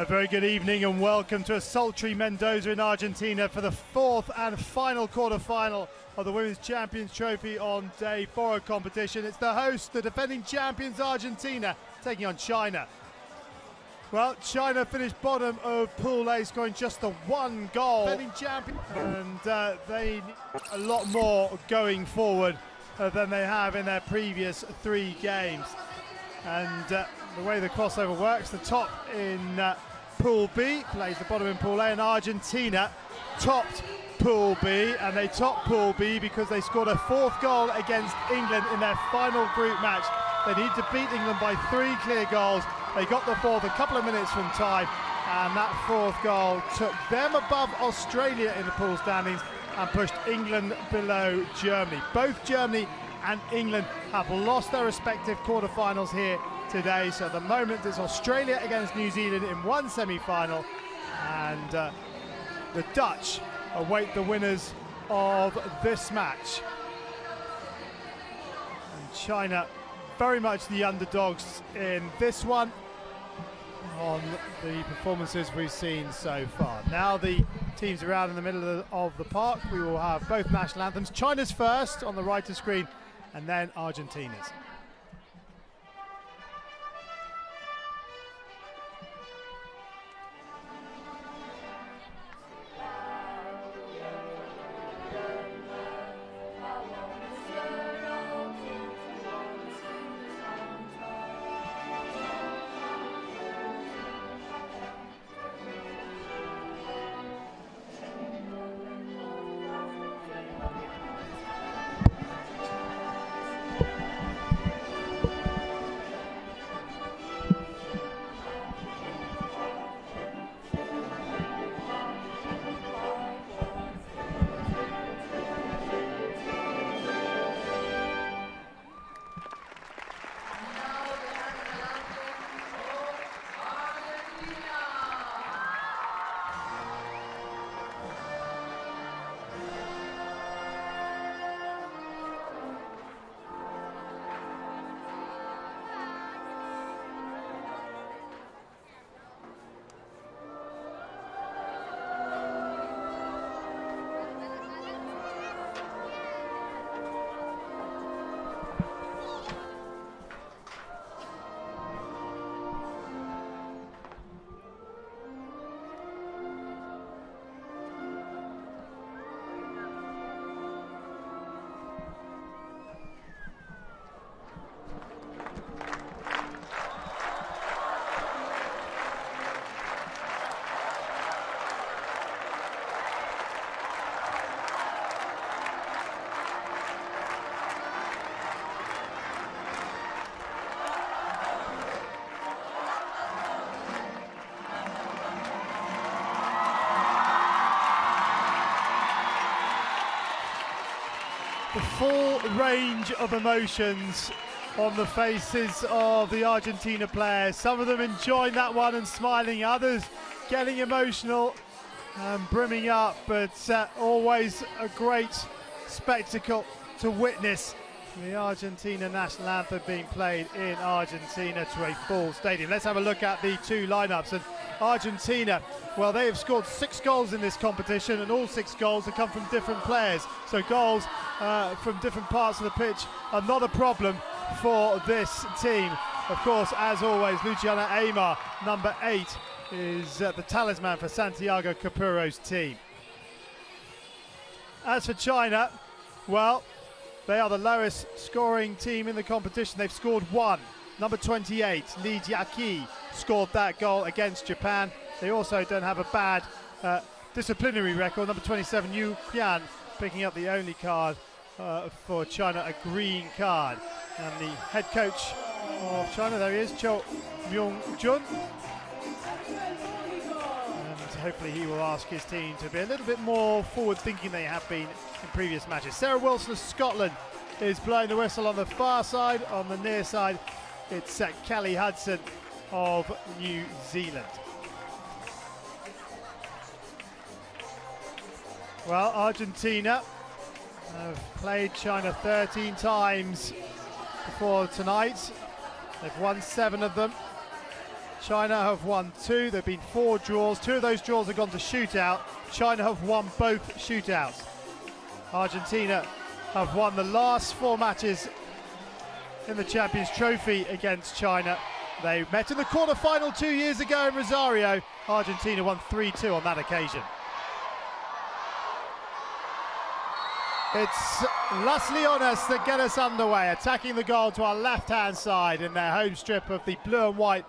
A very good evening and welcome to a sultry Mendoza in Argentina for the fourth and final quarter-final of the Women's Champions Trophy on day 4 of competition. It's the host, the defending champions Argentina, taking on China. Well, China finished bottom of Pool A, scoring just the one goal. Defending champion, and they need a lot more going forward than they have in their previous 3 games. And the way the crossover works, the top in Pool B plays the bottom in Pool A, and Argentina topped Pool B, and they topped Pool B because they scored a 4th goal against England in their final group match. They need to beat England by 3 clear goals. They got the 4th a couple of minutes from time, and that 4th goal took them above Australia in the pool standings and pushed England below Germany. Both Germany and England have lost their respective quarterfinals here today. So at the moment it's Australia against New Zealand in one semi-final, and the Dutch await the winners of this match. And China very much the underdogs in this one on the performances we've seen so far. Now the teams around in the middle of the park. We will have both national anthems. China's first on the right of screen, and then Argentina's. The full range of emotions on the faces of the Argentina players. Some of them enjoying that one and smiling, others getting emotional and brimming up, but always a great spectacle to witness. The Argentina national anthem being played in Argentina to a full stadium. Let's have a look at the 2 lineups. And Argentina, well, they have scored 6 goals in this competition, and all 6 goals have come from different players. So goals from different parts of the pitch are not a problem for this team. Of course, as always, Luciana Aymar, number 8, is the talisman for Santiago Capuro's team. As for China, well, they are the lowest scoring team in the competition. They've scored 1. Number 28, Li Jiaqi, scored that goal against Japan. They also don't have a bad disciplinary record. Number 27, Yu Qian, picking up the only card for China, a green card. And the head coach of China, there he is, Cho Myung-jun. And hopefully he will ask his team to be a little bit more forward-thinking than they have been in previous matches. Sarah Wilson of Scotland is blowing the whistle on the far side. On the near side, it's Kelly Hudson of New Zealand. Well, Argentina have played China 13 times before tonight. They've won 7 of them. China have won 2. There have been 4 draws. 2 of those draws have gone to shootout. China have won both shootouts. Argentina have won the last 4 matches in the Champions Trophy against China. They met in the quarter-final 2 years ago in Rosario. Argentina won 3-2 on that occasion. It's Las Leonas that get us underway, attacking the goal to our left-hand side in their home strip of the blue and white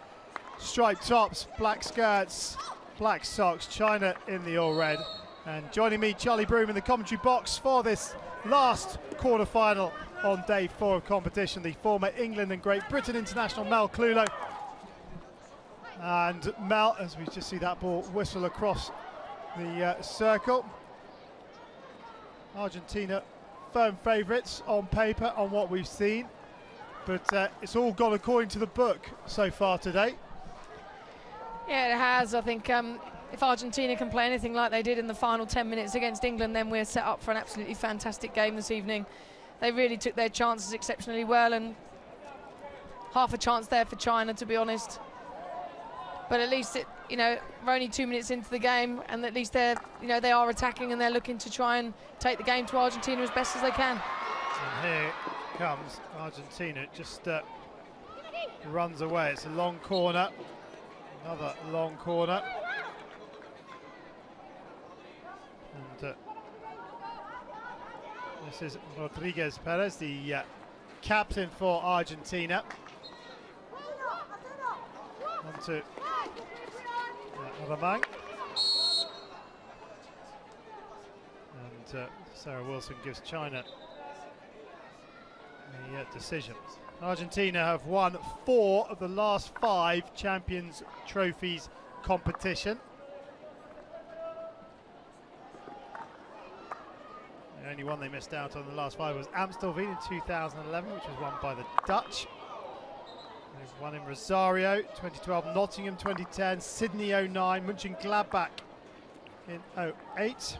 striped tops, black skirts, black socks. China in the all-red. And joining me, Charlie Broom, in the commentary box for this last quarter-final on day 4 of competition, the former England and Great Britain international Mel Clulo. And Mel, as we just see that ball whistle across the circle. Argentina firm favourites on paper on what we've seen, but it's all gone according to the book so far today. Yeah, it has. I think if Argentina can play anything like they did in the final 10 minutes against England, then we're set up for an absolutely fantastic game this evening. They really took their chances exceptionally well, and half a chance there for China, to be honest. But at least we're only 2 minutes into the game, and at least they are attacking and they're looking to try and take the game to Argentina as best as they can. And here comes Argentina. It just runs away. It's a long corner. Another long corner. And this is Rodriguez Perez, the captain for Argentina. On to Ramang. And Sarah Wilson gives China the decision. Argentina have won 4 of the last 5 Champions Trophies competition. The only one they missed out on the last 5 was Amstelveen in 2011, which was won by the Dutch. They've won in Rosario 2012, Nottingham 2010, Sydney 09, Mönchengladbach in 08.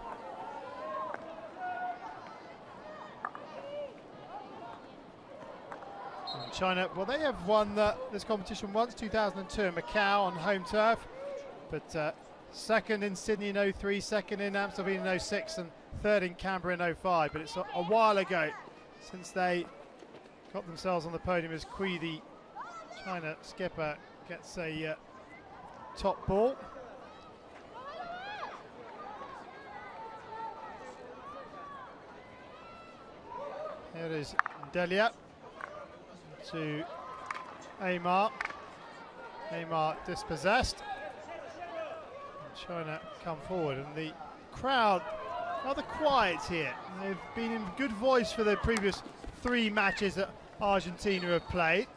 And China, well, they have won this competition once, 2002 in Macau on home turf, but second in Sydney in 03, second in Amstelveen in 06, and third in Canberra in 05. But it's a while ago since they got themselves on the podium as Kui, the China skipper, gets a top ball. Here is Delia to Aymar. Aymar dispossessed. And China come forward, and the crowd rather quiet here. They've been in good voice for the previous 3 matches that Argentina have played.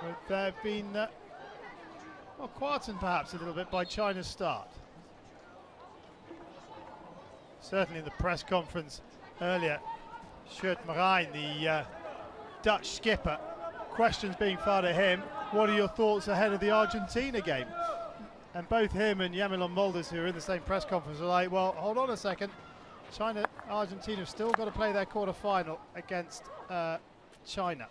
But they've been quietened perhaps a little bit by China's start. Certainly in the press conference earlier, Sjoerd Marijn, the Dutch skipper, questions being fired at him. What are your thoughts ahead of the Argentina game? And both him and Yamilon Mulders, who are in the same press conference, are like, well, hold on a second. Argentina have still got to play their quarter-final against China.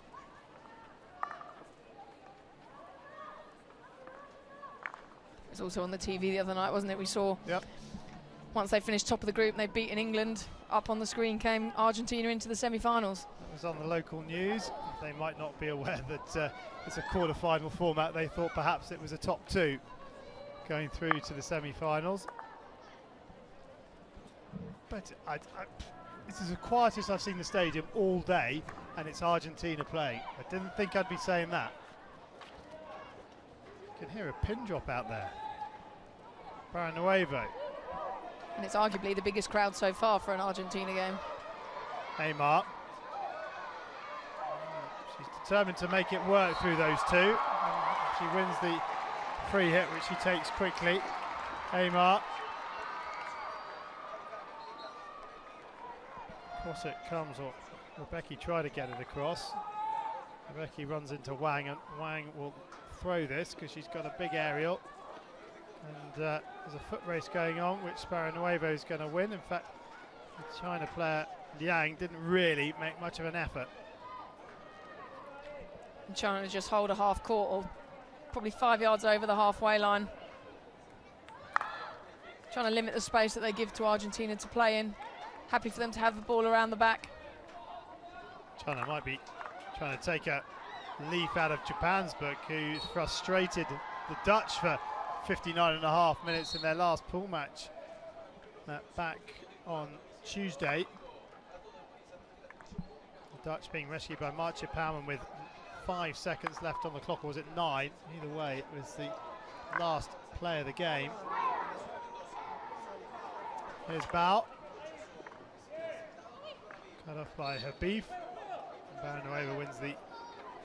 It was also on the TV the other night, wasn't it? We saw once they finished top of the group and they'd beaten England, up on the screen came Argentina into the semi-finals. It was on the local news. They might not be aware that it's a quarter-final format. They thought perhaps it was a top 2 going through to the semi-finals. But this is the quietest I've seen the stadium all day, and it's Argentina playing. I didn't think I'd be saying that. You can hear a pin drop out there. Paranuevo. And it's arguably the biggest crowd so far for an Argentina game. Aymar. She's determined to make it work through those 2. She wins the free hit, which she takes quickly. Aymar. Across it comes, or Rebecca tried to get it across. Rebecca runs into Wang, and Wang will throw this because she's got a big aerial. And there's a foot race going on, which Paranuevo is going to win. In fact, the China player Liang didn't really make much of an effort. And China just hold a half court or probably 5 yards over the halfway line. Trying to limit the space that they give to Argentina to play in. Happy for them to have the ball around the back. China might be trying to take a leaf out of Japan's book, who's frustrated the Dutch for 59.5 minutes in their last pool match back on Tuesday. The Dutch being rescued by Marchipalman with 5 seconds left on the clock, or was it 9? Either way, it was the last play of the game. Here's Bao. Cut off by Habib. Baranoeva wins the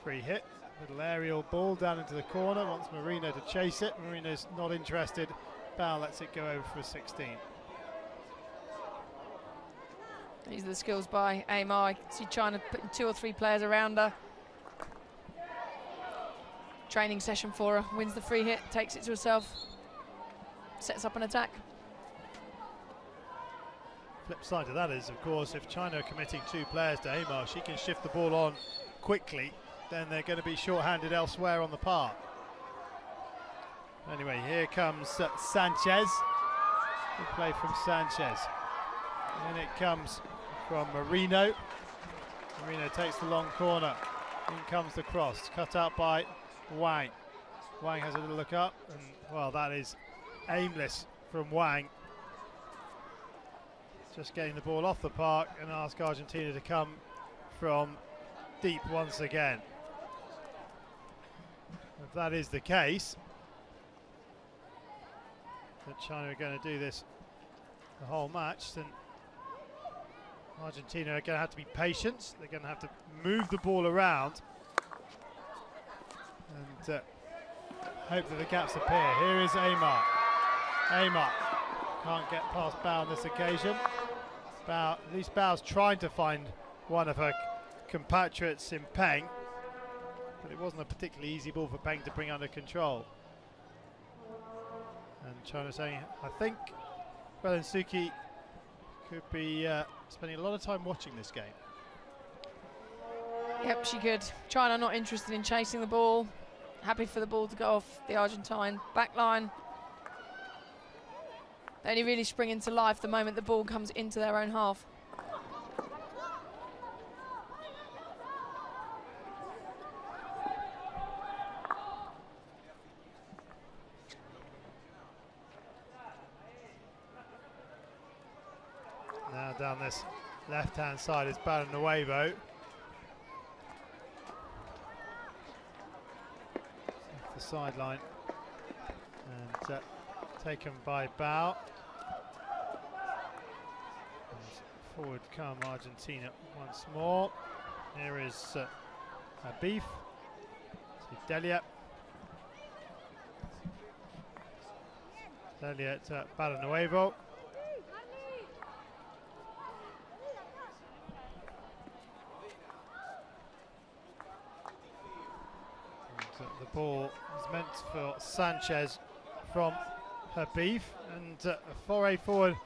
free hit. Little aerial ball down into the corner. Wants Marino to chase it. Marino's not interested. Bao lets it go over for a 16. These are the skills by Aymar. You can see China putting 2 or 3 players around her. Training session for her. Wins the free hit, takes it to herself, sets up an attack. Flip side of that is, of course, if China are committing 2 players to Aymar, she can shift the ball on quickly, then they're going to be short-handed elsewhere on the park. Anyway, here comes Sanchez. Good play from Sanchez. And it comes from Marino. Marino takes the long corner. In comes the cross, cut out by Wang. Wang has a little look up, and well, that is aimless from Wang. Just getting the ball off the park and ask Argentina to come from deep once again. If that is the case, that China are going to do this the whole match, then Argentina are going to have to be patient. They're going to have to move the ball around and hope that the gaps appear. Here is Aymar. Aymar can't get past Bao on this occasion. Bao, at least Bao's trying to find one of her compatriots in Peng, but it wasn't a particularly easy ball for Peng to bring under control. And China saying, I think Belensuki could be spending a lot of time watching this game. Yep, she could. China not interested in chasing the ball. Happy for the ball to go off the Argentine back line. They only really spring into life the moment the ball comes into their own half. Now down this left-hand side is Baranoeva. The sideline and taken by Bao. And forward come Argentina once more. Here is Habib. Delia. Delia to Baranoeva. The ball is meant for Sanchez from Habib, and a foray forward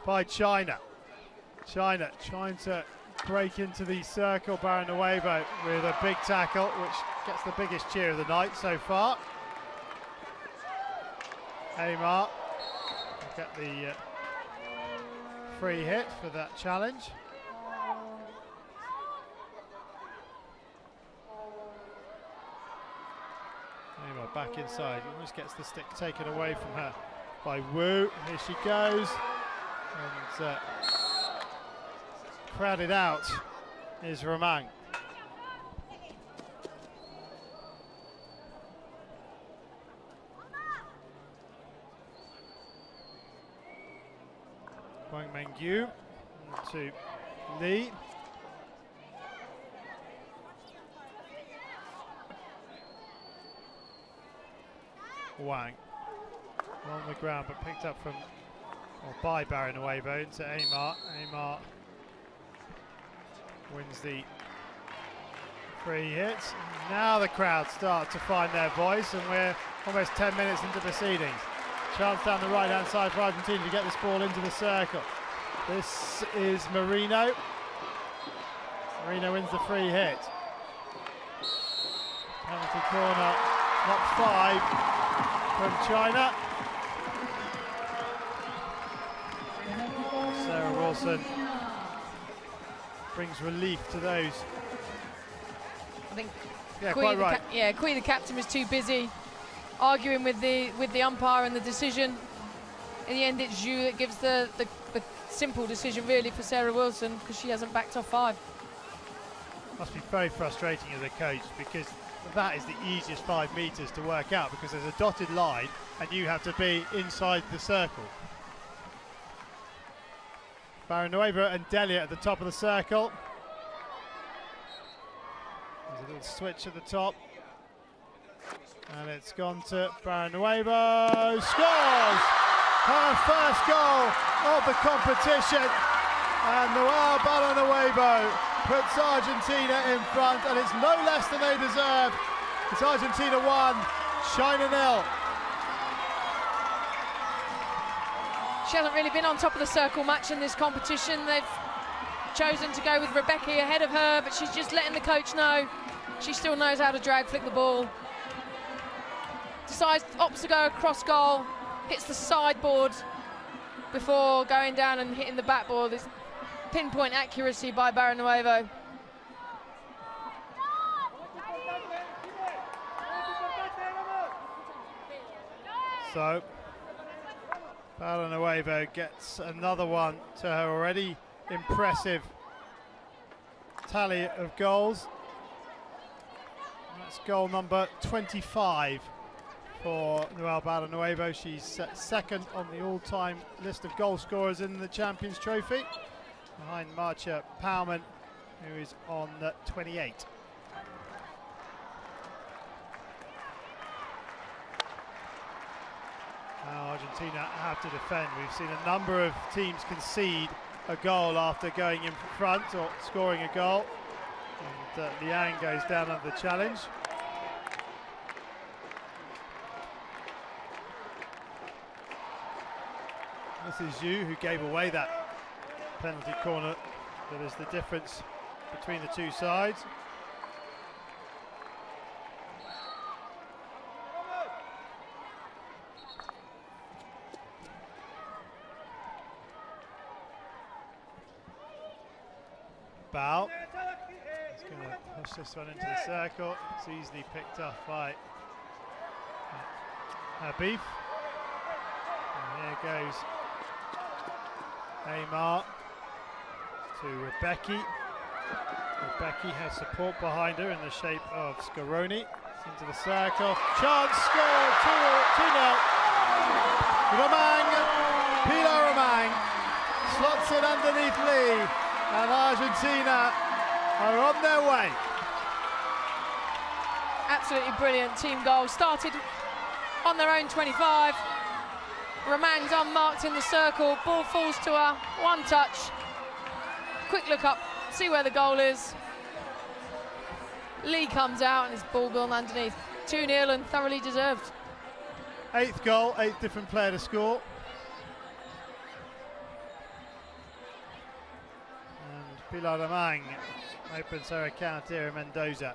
by China. China trying to break into the circle. Baranoeva with a big tackle, which gets the biggest cheer of the night so far. Aymar will get the free hit for that challenge. Aymar back inside, almost gets the stick taken away from her by Wu. Here she goes, and crowded out is Romang. Wang Mengyu to Li. Wang on the ground, but picked up from or by Baranoeva into Aymar. Aymar wins the free hit. Now the crowd start to find their voice, and we're almost 10 minutes into proceedings. Chance down the right hand side for Argentina to get this ball into the circle. This is Marino. Marino wins the free hit. Penalty corner not 5 from China. Sarah Wilson brings relief to those. I think quite right. Kui, the captain, was too busy arguing with the umpire and the decision. In the end, it's Zhu that gives the simple decision really for Sarah Wilson, because she hasn't backed off 5. Must be very frustrating as a coach, because that is the easiest 5 metres to work out, because there's a dotted line and you have to be inside the circle. Baranueva and Delia at the top of the circle. There's a little switch at the top. And it's gone to Baranueva, who scores! Her first goal of the competition. And Noel Baranueva puts Argentina in front, and it's no less than they deserve. It's Argentina 1, China 0. She hasn't really been on top of the circle much in this competition. They've chosen to go with Rebecca ahead of her, but she's just letting the coach know she still knows how to drag flick the ball. Opts to go across goal, hits the sideboard before going down and hitting the backboard. It's pinpoint accuracy by Baranueva. So Baranueva gets another one to her already impressive tally of goals. That's goal number 25 for Noel Baranueva. She's second on the all-time list of goal scorers in the Champions Trophy, behind Marcia Paumann, who is on 28. Now Argentina have to defend. We've seen a number of teams concede a goal after going in front or scoring a goal. And Liang goes down under the challenge. This is Zhu, who gave away that penalty corner. That is the difference between the two sides. Bao. He's going to push this one into the circle. It's easily picked up by Habib. And here goes Aymar to Rebecca. Rebecca has support behind her in the shape of Scaroni. It's into the circle. Chance, score, 2-0. Romang, Pilar Romang slots it underneath Lee. And Argentina are on their way. Absolutely brilliant team goal. Started on their own 25. Romang's unmarked in the circle. Ball falls to her. One touch. Quick look up. See where the goal is. Lee comes out and his ball gone underneath. 2-0 and thoroughly deserved. 8th goal, 8th different player to score. Pilar Romang opens her account here in Mendoza.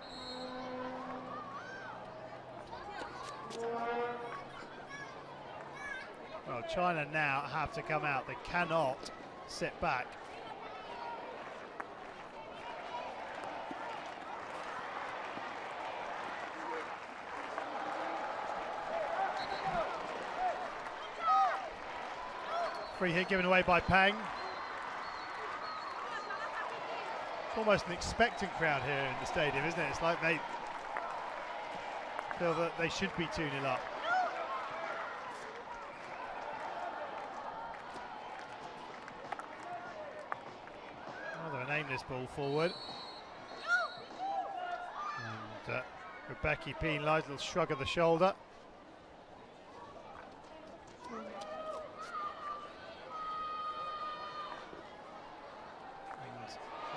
Well, China now have to come out. They cannot sit back. Free hit given away by Peng. It's almost an expectant crowd here in the stadium, isn't it? It's like they feel that they should be 2-0 up. Rather an aimless ball forward. And Rebecca penalised, a little shrug of the shoulder.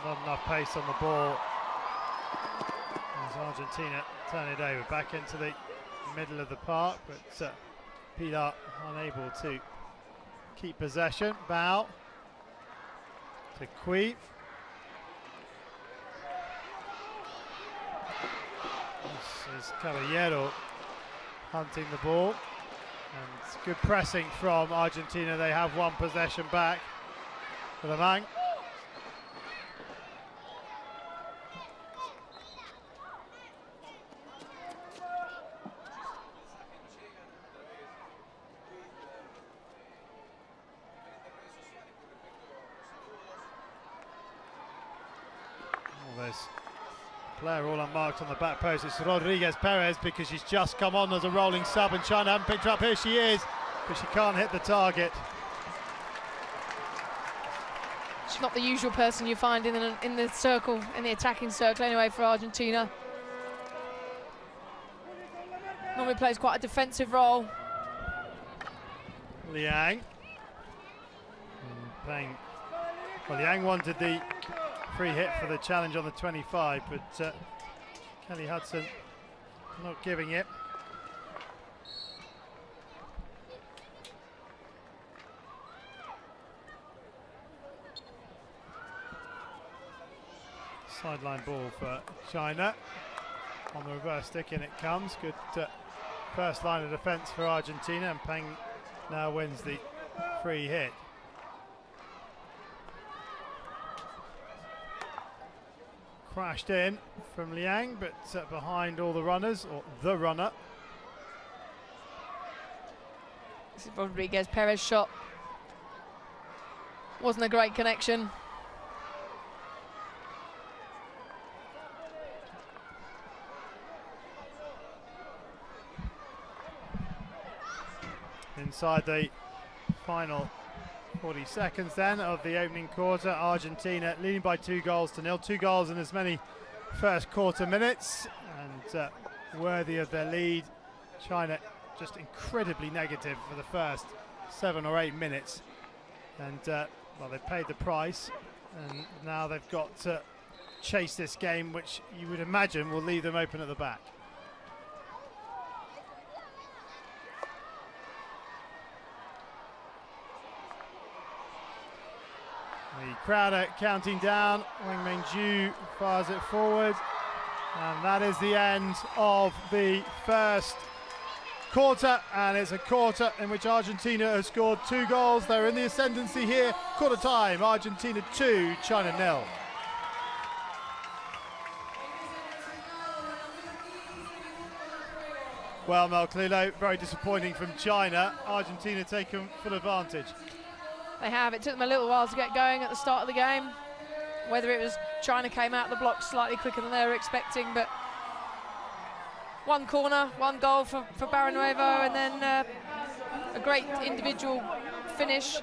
Not enough pace on the ball as Argentina turn it over back into the middle of the park, but Pilar unable to keep possession. Bao to Kui. This is Caballero hunting the ball. And good pressing from Argentina. They have one possession back for the Mang. There's a player all unmarked on the back post. It's Rodriguez Perez because she's just come on as a rolling sub and China haven't picked her up. Here she is, but she can't hit the target. She's not the usual person you find in the circle, in the attacking circle anyway for Argentina. Normally plays quite a defensive role. Liang. Well, Liang wanted the free hit for the challenge on the 25, but Kelly Hudson not giving it. Sideline ball for China. On the reverse stick, in it comes. Good first line of defence for Argentina, and Peng now wins the free hit. Crashed in from Liang, but behind all the runners, or the runner. This is Rodriguez Perez shot. Wasn't a great connection. Inside the final 40 seconds then of the opening quarter, Argentina leading by 2-0. 2 goals in as many first quarter minutes, and worthy of their lead. China just incredibly negative for the first 7 or 8 minutes, and well, they've paid the price, and now they've got to chase this game, which you would imagine will leave them open at the back. The crowd are counting down. Wang Mengju fires it forward, and that is the end of the first quarter, and it's a quarter in which Argentina has scored 2 goals. They're in the ascendancy here. Quarter time, Argentina 2, China 0. Well, Mel Clelo, very disappointing from China. Argentina taken full advantage. They have. It took them a little while to get going at the start of the game. Whether it was China came out of the block slightly quicker than they were expecting, but one corner, 1 goal for Barrenuevo, and then a great individual finish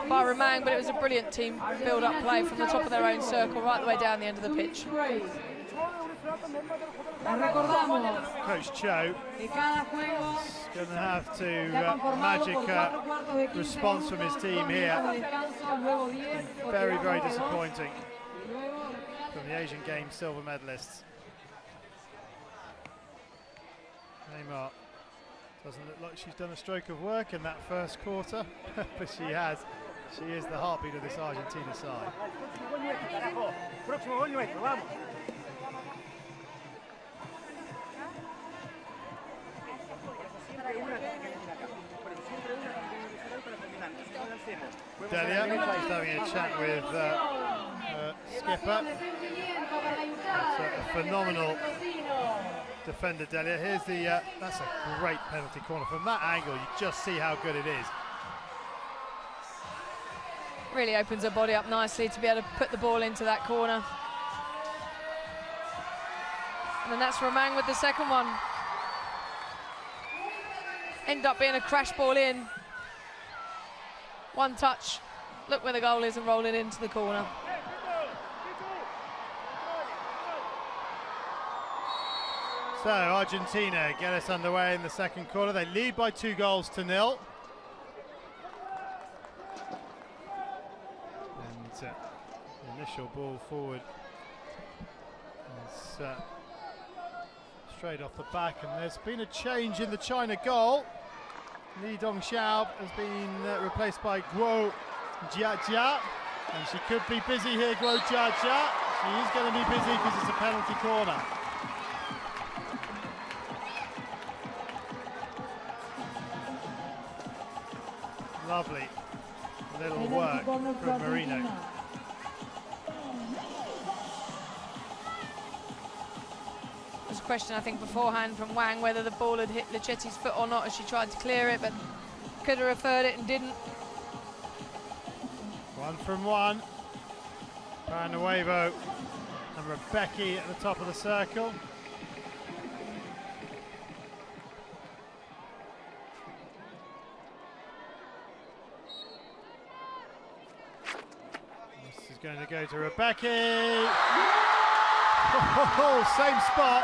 by Romang, but it was a brilliant team build-up play from the top of their own circle right the way down the end of the pitch. Coach Cho is going to have to magic a response from his team here. Very, very disappointing from the Asian Games silver medalists. Neymar doesn't look like she's done a stroke of work in that first quarter, but she has. She is the heartbeat of this Argentina side. Delia just having a chat with skipper. It's a phenomenal defender, Delia. Here's the that's a great penalty corner. From that angle, you just see how good it is. Really opens her body up nicely to be able to put the ball into that corner. And then that's Romang with the second one. End up being a crash ball in. One touch, look where the goal is, and roll it into the corner. So Argentina get us underway in the second quarter. They lead by 2-0. And the initial ball forward is straight off the back, and there's been a change in the China goal. Li Dongxiao has been replaced by Guo Jiajia, and she could be busy here, Guo Jiajia. She is going to be busy because it's a penalty corner. Lovely little work from Marino. There's a question, I think, beforehand from Wang whether the ball had hit Luchetti's foot or not as she tried to clear it, but could have referred it and didn't. 1 from 1. Baranuevo and Rebecca at the top of the circle. This is going to go to Rebecca. Oh, same spot,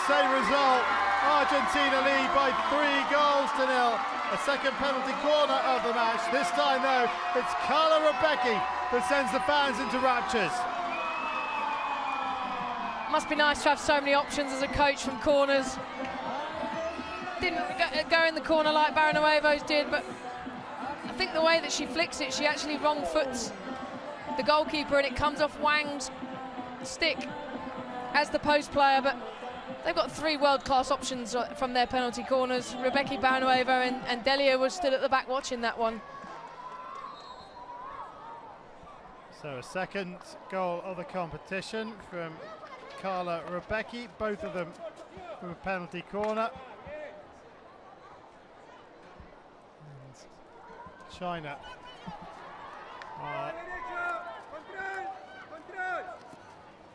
same result. Argentina lead by 3-0. A second penalty corner of the match. This time, though, it's Carla Rebecca that sends the fans into raptures. Must be nice to have so many options as a coach from corners. Didn't go in the corner like Baranuevo's did, but I think the way that she flicks it, she actually wrong foots the goalkeeper and it comes off Wang's stick as the post player, but they've got 3 world-class options from their penalty corners. Rebecca, Baranuevo and Delia was still at the back watching that one. So a second goal of the competition from Carla Rebecca, both of them from a penalty corner. And China are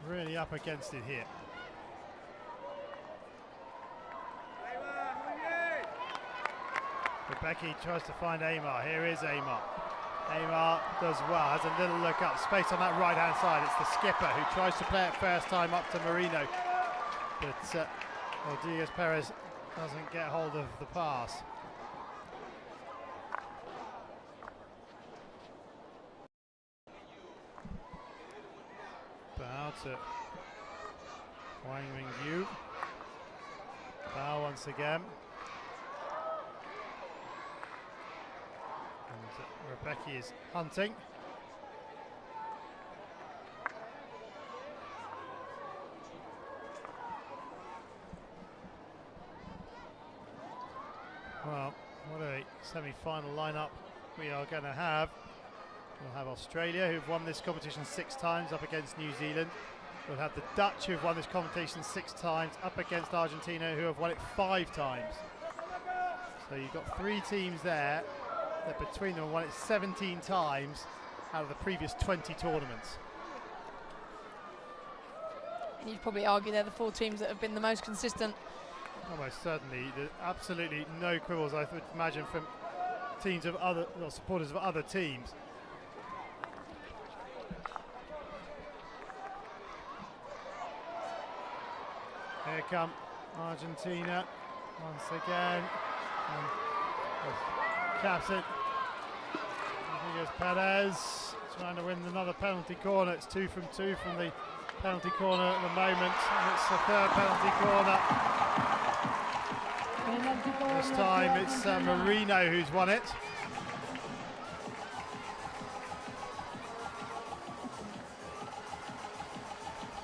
really up against it here. Rebecca tries to find Amar. Here is Amar. Amar does well, has a little look up. Space on that right-hand side. It's the skipper who tries to play it first time up to Marino. But Rodriguez Perez doesn't get hold of the pass. Bao to Wang Mingyu. Bao once again. And Rebecca is hunting. Well, what a semi-final lineup we are going to have. We'll have Australia, who've won this competition 6 times, up against New Zealand. We'll have the Dutch, who've won this competition 6 times, up against Argentina, who have won it 5 times. So you've got 3 teams there that between them have won it 17 times out of the previous 20 tournaments. And you'd probably argue they're the 4 teams that have been the most consistent. Almost certainly. There's absolutely no quibbles, I would imagine, from teams of other, or supporters of other teams. Here come Argentina once again. And captain Rodriguez Perez trying to win another penalty corner. It's 2 from 2 from the penalty corner at the moment, and it's the 3rd penalty corner. This time it's Marino who's won it.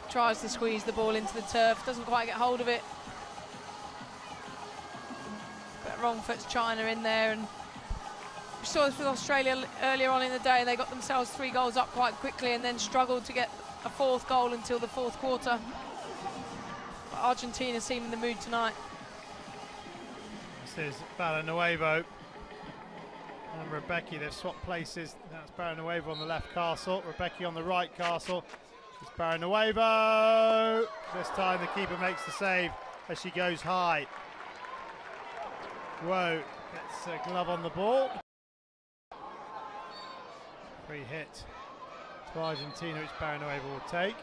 Tries to squeeze the ball into the turf, doesn't quite get hold of it. But wrong foots China in there, and we saw this with Australia earlier on in the day. They got themselves 3 goals up quite quickly and then struggled to get a 4th goal until the 4th quarter. But Argentina seem in the mood tonight. This is Baranuevo and Rebecca. They've swapped places. That's Baranuevo on the left, Castle. Rebecca on the right, Castle. It's Baranuevo. This time the keeper makes the save as she goes high. Whoa, gets a glove on the ball. Free hit to Argentina, which Baranuevo will take.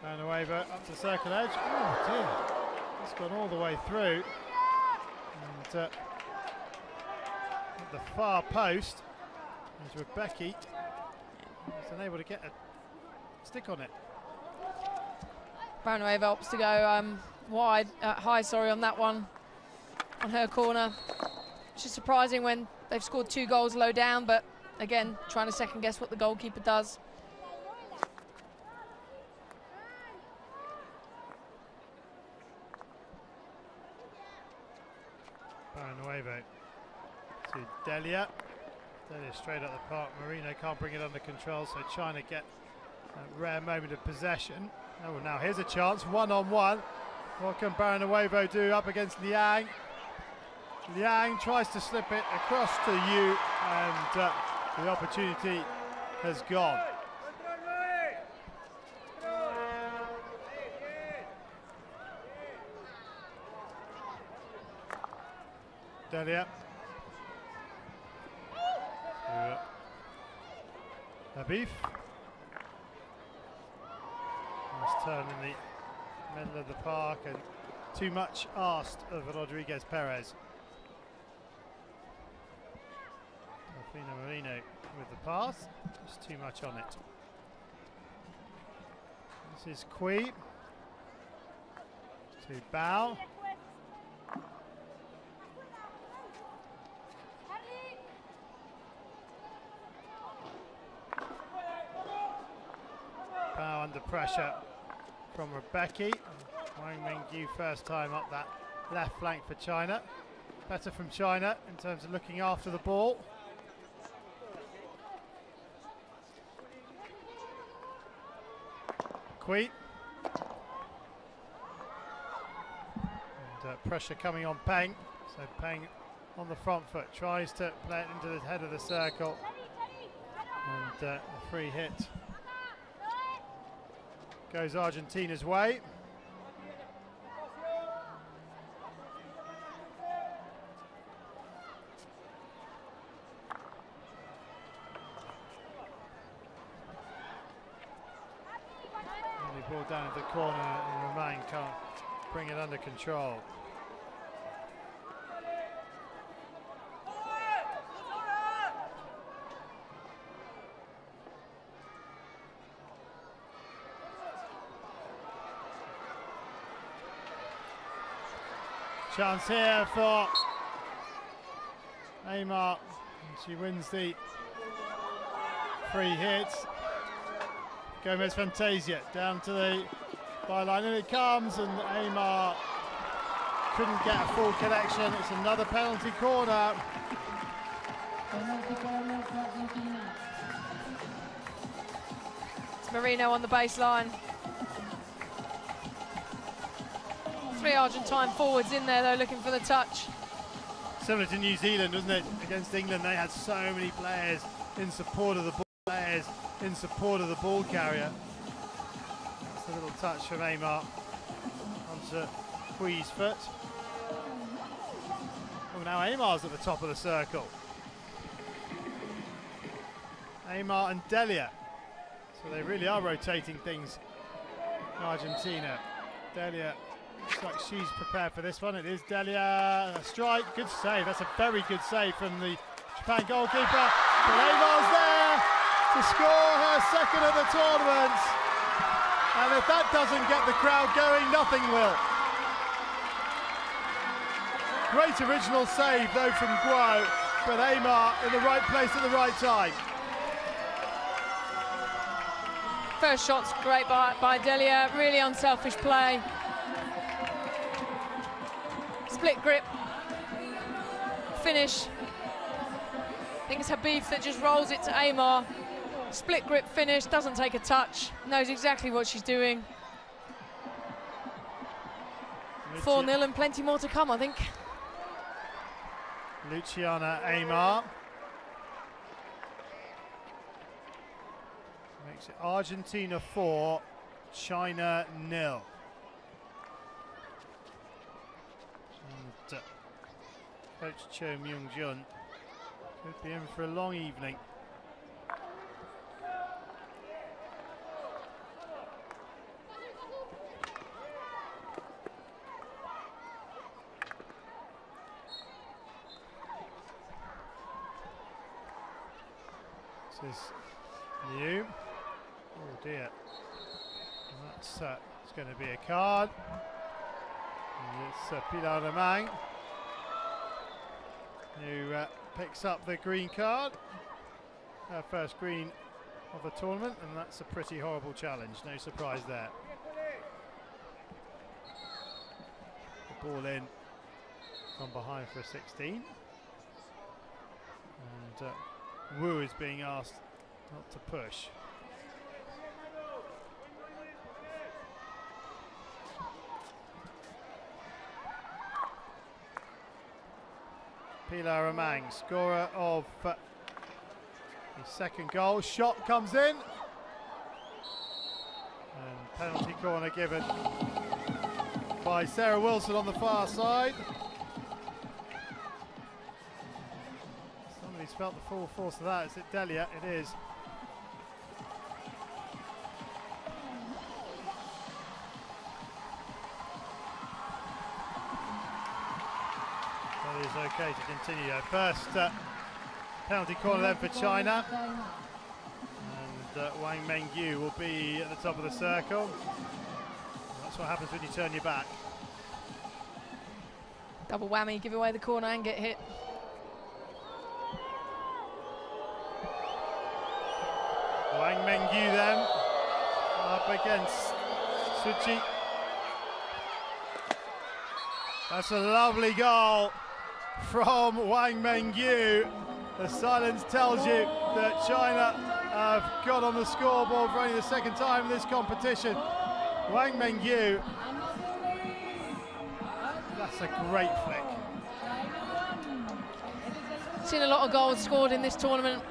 Baranuevo up to circle edge. Oh dear, it's gone all the way through. And at the far post is Rebecca. He's unable to get a stick on it. Baranuevo opts to go wide, high, sorry, on that one, on her corner. Which is surprising when they've scored 2 goals low down, but again, trying to second guess what the goalkeeper does. Delia. Delia straight up the park. Marino can't bring it under control, so China get a rare moment of possession. Oh, now here's a chance, one-on-one. What can Baranuevo do up against Liang? Liang tries to slip it across to Yu, and the opportunity has gone. Delia. Habib. Nice turn in the middle of the park, and too much asked of Rodriguez Perez. Delfina Marino with the pass, just too much on it. This is Kui to Bao. Bao under pressure from Rebecca. Wang Mingyu first time up that left flank for China. Better from China in terms of looking after the ball. Kui. And pressure coming on Peng. So Peng on the front foot, tries to play it into the head of the circle. And a free hit goes Argentina's way. Ball down into the corner, and Romain can't bring it under control. Chance here for Aymar. She wins the free hit. Gomez Fantasia down to the byline, and it comes, and Aymar couldn't get a full connection. It's another penalty corner. It's Marino on the baseline. 3 Argentine forwards in there though, looking for the touch. Similar to New Zealand, wasn't it? Against England, they had so many players in support of the ball. In support of the ball carrier. That's a little touch from Aymar onto Kui's foot. Well, now Aymar's at the top of the circle. Aymar and Delia. So they really are rotating things in Argentina. Delia looks like she's prepared for this one. It is Delia. A strike, good save. That's a very good save from the Japan goalkeeper. But Aymar's there to score her second of the tournament, and if that doesn't get the crowd going, nothing will. Great original save though from Guo, but Aymar in the right place at the right time. First shot's great by Delia, really unselfish play. Split grip, finish. I think it's Habib that just rolls it to Aymar. Split grip finish, doesn't take a touch, knows exactly what she's doing. 4-0 and plenty more to come, I think. Luciana Aymar makes it Argentina 4, China 0. And Coach Cho Myung-jun could be in for a long evening. This is Liu. Oh dear. And that's it's going to be a card. And it's Pilar Romain who picks up the green card. Her first green of the tournament, and that's a pretty horrible challenge. No surprise there. The ball in from behind for a 16. and Wu is being asked not to push. Pilar Amang, scorer of his second goal. Shot comes in. And penalty corner given by Sarah Wilson on the far side. Somebody's felt the full force of that. Is it Delia? It is. That is okay to continue. First penalty corner then for China. And Wang Mengyu will be at the top of the circle. That's what happens when you turn your back. Double whammy, give away the corner and get hit. Wang Mengyu then up against Suchi. That's a lovely goal from Wang Mengyu. The silence tells you that China have got on the scoreboard for only the second time in this competition. Wang Mengyu, that's a great flick. Seen a lot of goals scored in this tournament.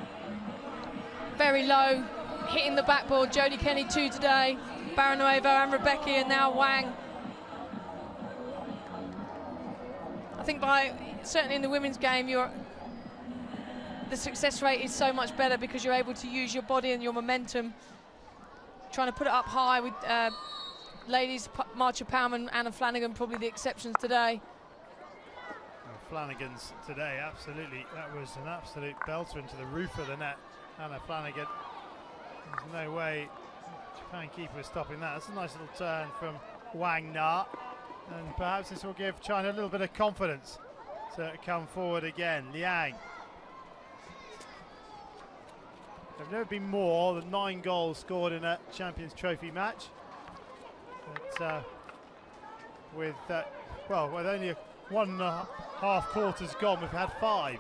Very low, hitting the backboard. Jodie Kenny 2 today, Baranuevo and Rebecca, and now Wang. I think certainly in the women's game, the success rate is so much better because you're able to use your body and your momentum. Trying to put it up high with ladies, Marcia Palm and Anna Flanagan, probably the exceptions today. Well, Flanagan's today, absolutely. That was an absolute belter into the roof of the net. Anna Flanagan, there's no way Japan keeper is stopping that. That's a nice little turn from Wang Na. And perhaps this will give China a little bit of confidence to come forward again. Liang. There've never been more than 9 goals scored in a Champions Trophy match. But with only 1.5 quarters gone, we've had 5.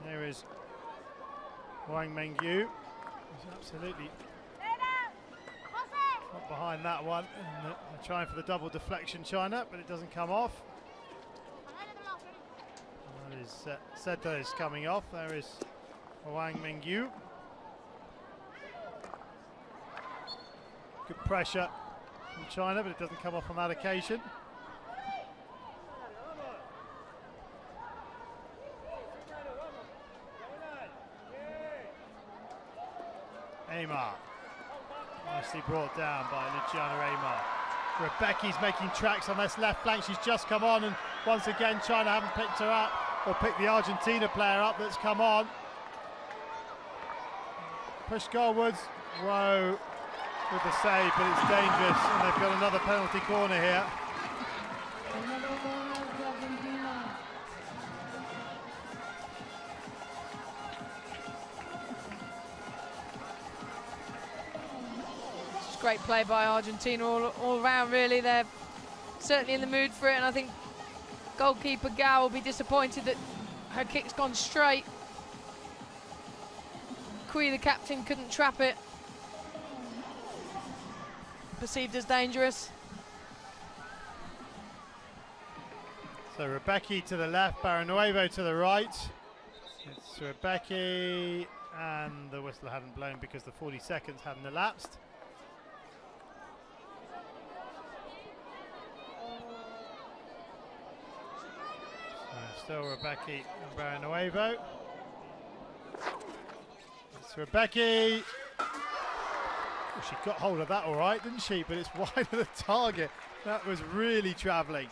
There is Wang Mengyu. He's absolutely not behind that one. And they're trying for the double deflection, China, but it doesn't come off. That is said that it's coming off. There is Wang Mengyu. Good pressure from China, but it doesn't come off on that occasion. Aymar, nicely brought down by Luciana Aymar. Rebecca's making tracks on this left flank. She's just come on, and once again China haven't picked her up, or picked the Argentina player up that's come on. Push goalwards. Whoa, with the save, but it's dangerous, and they've got another penalty corner here. Great play by Argentina all around, really. They're certainly in the mood for it, and I think goalkeeper Gao will be disappointed that her kick's gone straight. Kui, the captain, couldn't trap it. Perceived as dangerous. So Rebecca to the left, Baranuevo to the right. It's Rebecca, and the whistle hadn't blown because the 40 seconds hadn't elapsed. Still Rebecca and Baranuevo. It's Rebecca. Well, she got hold of that all right, didn't she? But it's wide of the target. That was really travelling.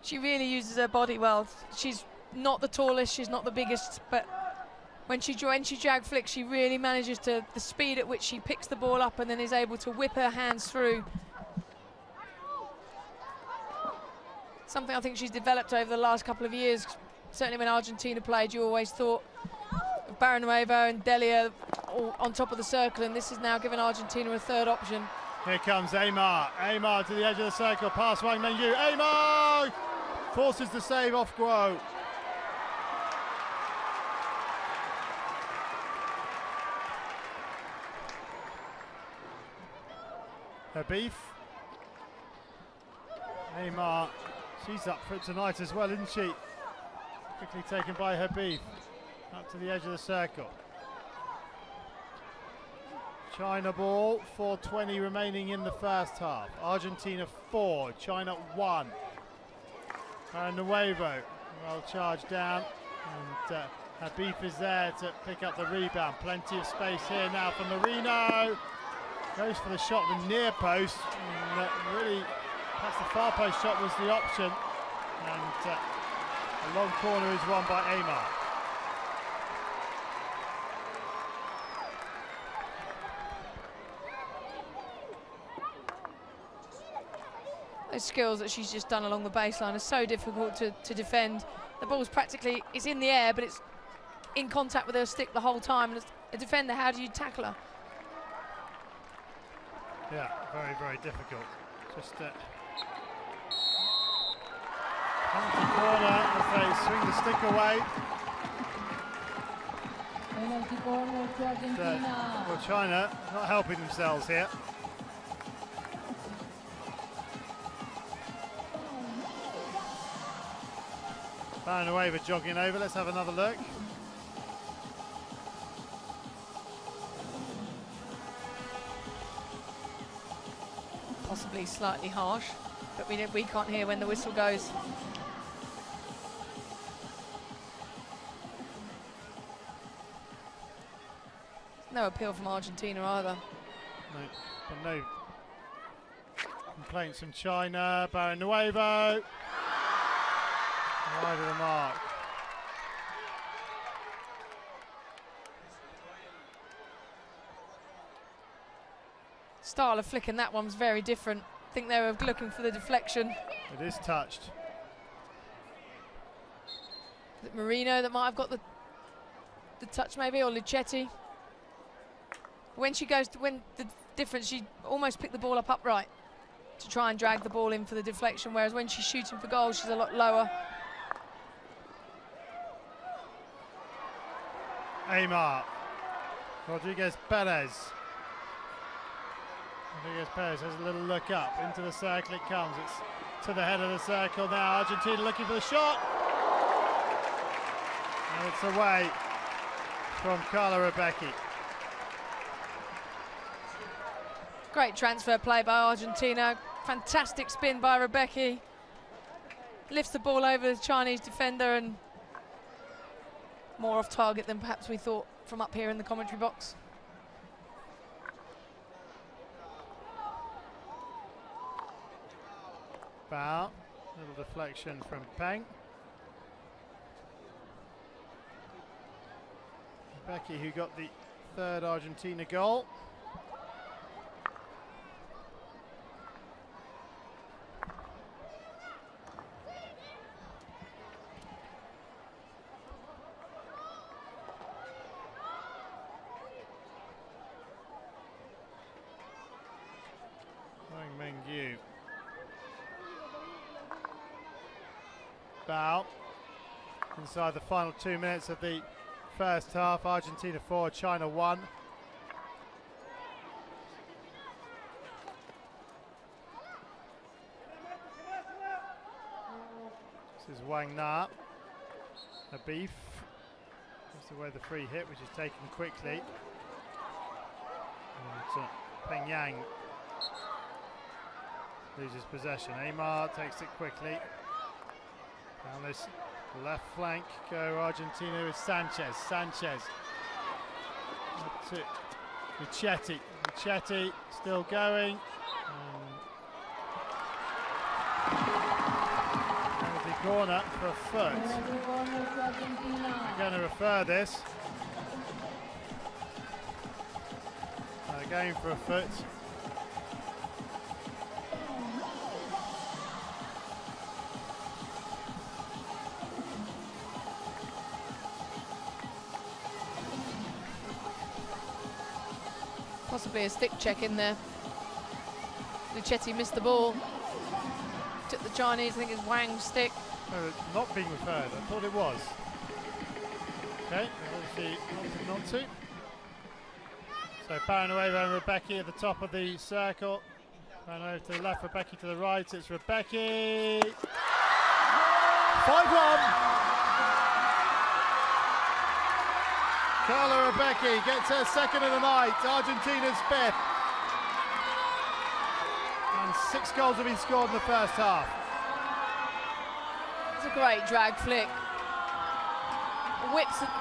She really uses her body well. She's not the tallest, she's not the biggest, but when she drag flicks, she really manages to, the speed at which she picks the ball up and then is able to whip her hands through. Something I think she's developed over the last couple of years, certainly when Argentina played, you always thought of Barrenuevo and Delia all on top of the circle, and this is now giving Argentina a third option. Here comes Aymar. Aymar to the edge of the circle, past Wang Mengyu. Aymar forces the save off Guo. Habib. Aymar, she's up for it tonight as well, isn't she? Quickly taken by Habib. Up to the edge of the circle. China ball, 4:20 remaining in the first half. Argentina 4, China 1. Barrenuevo, well charged down, and Habib is there to pick up the rebound. Plenty of space here now for Marino. Goes for the shot at the near post, and really perhaps the far post shot was the option, and a long corner is won by Aymar. Those skills that she's just done along the baseline are so difficult to defend. The ball's practically, it's in the air, but it's in contact with her stick the whole time. And as a defender, how do you tackle her? Yeah, very, very difficult. Just penalty corner as they swing the stick away. Penalty corner to Argentina. Well, China not helping themselves here. Barrenuevo jogging over. Let's have another look. Possibly slightly harsh, but we can't hear when the whistle goes. No appeal from Argentina either. No, but no complaints from China. Barrenuevo. Wide of the mark. Style of flicking that one's very different. I think they were looking for the deflection. It is touched. Is it Marino that might have got the touch maybe, or Luchetti? When she goes to win the difference, she almost picked the ball up upright to try and drag the ball in for the deflection, whereas when she's shooting for goal, she's a lot lower. Aymar. Rodriguez Perez. Rodriguez Perez has a little look up. Into the circle it comes. It's to the head of the circle now. Argentina looking for the shot. And it's away from Carla Rebecchi. Great transfer play by Argentina. Fantastic spin by Rebecchi. Lifts the ball over the Chinese defender, and more off target than perhaps we thought from up here in the commentary box. Bow, little deflection from Peng. Becky, who got the third Argentina goal. Wang Mengyu. Bow. Inside the final 2 minutes of the first half. Argentina 4, China 1. This is Wang Na. Habib. That's away the free hit, which is taken quickly. And Peng Yang loses possession. Aymar takes it quickly. Down this left flank go Argentina with Sanchez. Sanchez up to Luchetti. Luchetti still going. Penalty corner for a foot. They're going to refer this. They're going for a foot. Possibly a stick check in there. Luchetti missed the ball. Took the Chinese, I think it's Wang's stick. No, it's not being referred. I thought it was. Okay, obviously not to. So Paranuevo and Rebecca at the top of the circle. Paranuevo to the left, Rebecca to the right. It's Rebecca. 5-1. Carla Rebecca gets her second of the night. Argentina's fifth. And 6 goals have been scored in the first half. It's a great drag flick.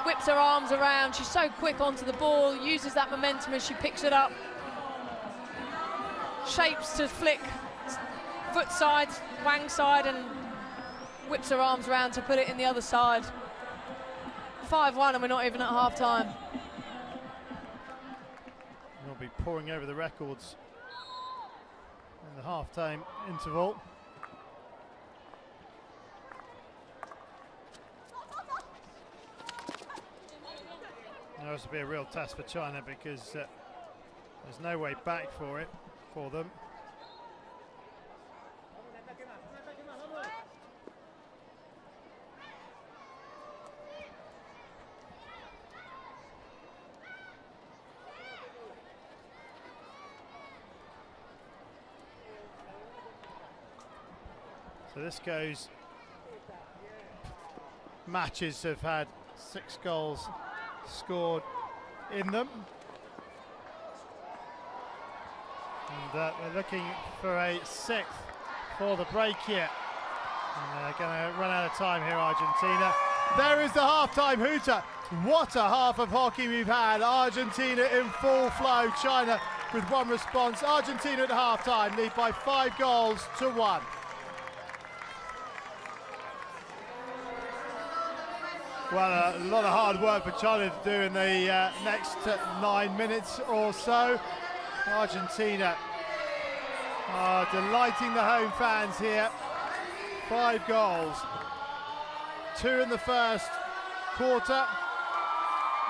Whips her arms around. She's so quick onto the ball, uses that momentum as she picks it up. Shapes to flick foot side, Wang side, and whips her arms around to put it in the other side. 5-1 and we're not even at half time. We'll be pouring over the records in the half-time interval. Now this will be a real test for China because there's no way back for them. So this goes, matches have had 6 goals scored in them. And they're looking for a 6th for the break here. And they're going to run out of time here, Argentina. There is the half-time hooter. What a half of hockey we've had. Argentina in full flow. China with 1 response. Argentina at half-time lead by 5 goals to 1. Well, a lot of hard work for China to do in the next 9 minutes or so. Argentina are delighting the home fans here. 5 goals, 2 in the first quarter,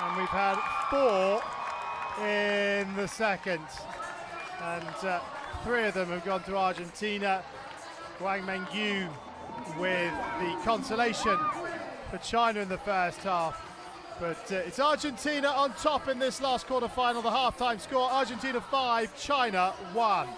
and we've had 4 in the second. And 3 of them have gone to Argentina. Wang Mengyu with the consolation for China in the first half. But it's Argentina on top in this last quarter final. The half-time score, Argentina 5, China 1.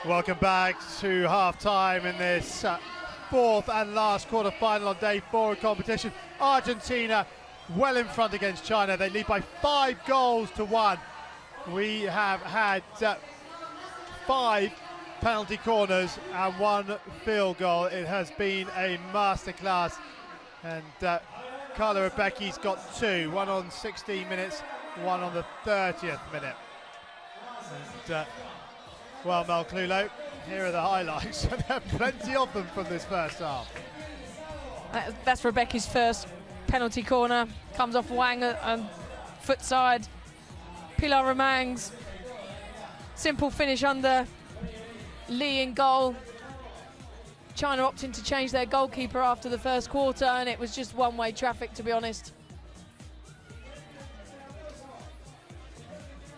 Welcome back to half-time in this fourth and last quarter-final on day 4 of competition. Argentina well in front against China. They lead by 5 goals to 1. We have had 5 penalty corners and 1 field goal. It has been a masterclass, and Carla Rebecchi's got 2, one on 16 minutes, one on the 30th minute. And well, Mel Clulo, here are the highlights. There are plenty of them from this first half. That's Rebecca's first penalty corner. Comes off Wang and foot side. Pilar Romang's simple finish under Lee in goal. China opting to change their goalkeeper after the first quarter, and it was just one-way traffic, to be honest.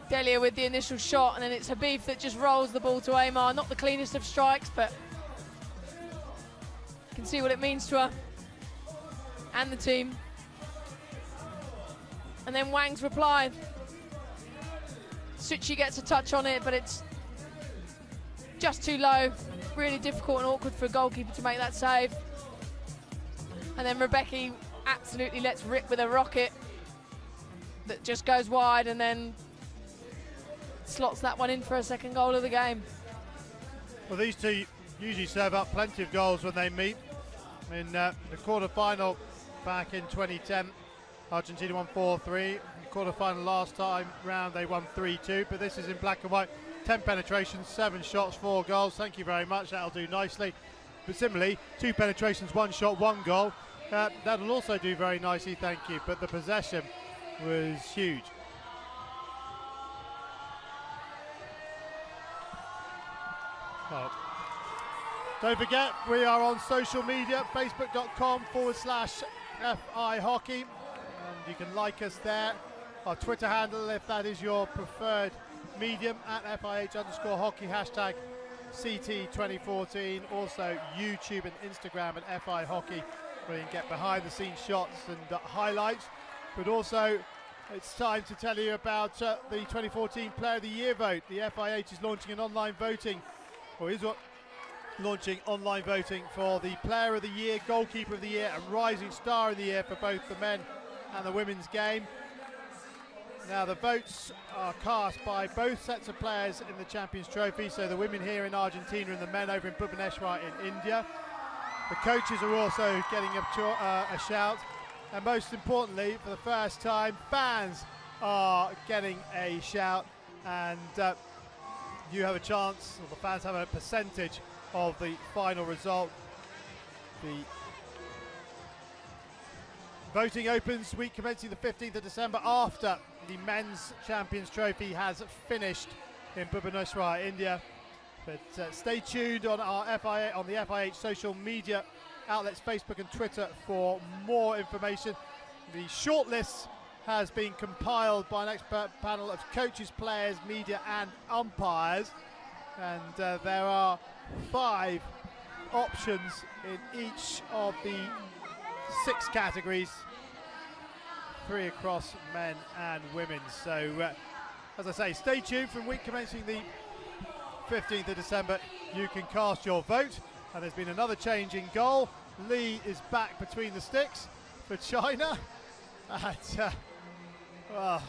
Delia with the initial shot, and then it's Habib that just rolls the ball to Aymar. Not the cleanest of strikes, but you can see what it means to her and the team. And then Wang's reply. Suchi gets a touch on it, but it's just too low. Really difficult and awkward for a goalkeeper to make that save. And then Rebecca absolutely lets rip with a rocket that just goes wide, and then slots that one in for a second goal of the game. Well, these two usually serve up plenty of goals when they meet. In the quarter-final back in 2010, Argentina won 4-3. Quarter-final last time round, they won 3-2, but this is in black and white. 10 penetrations, 7 shots, 4 goals. Thank you very much, that'll do nicely. But similarly, 2 penetrations, 1 shot, 1 goal. That'll also do very nicely, thank you. But the possession was huge. Well, don't forget, we are on social media, facebook.com/FI Hockey, and you can like us there. Our Twitter handle, if that is your preferred medium, at FIH_hockey, hashtag CT2014. Also YouTube and Instagram at FI Hockey, where you can get behind the scenes shots and highlights. But also, it's time to tell you about the 2014 Player of the Year vote. The FIH is launching an online voting, or is launching online voting for the Player of the Year, Goalkeeper of the Year and Rising Star of the Year for both the men and the women's game. Now, the votes are cast by both sets of players in the Champions Trophy, so the women here in Argentina and the men over in Bhubaneswar in India. The coaches are also getting a shout, and most importantly, for the first time, fans are getting a shout, and you have a chance, or the fans have a percentage of the final result. The voting opens week commencing the 15th of December after the men's Champions Trophy has finished in Bhubaneswar, India. But stay tuned on our on the FIH social media outlets, Facebook and Twitter, for more information. The shortlist has been compiled by an expert panel of coaches, players, media and umpires, and there are 5 options in each of the 6 categories, 3 across men and women. So as I say, stay tuned. From week commencing the 15th of December, you can cast your vote. And there's been another change in goal. Lee is back between the sticks for China, and well,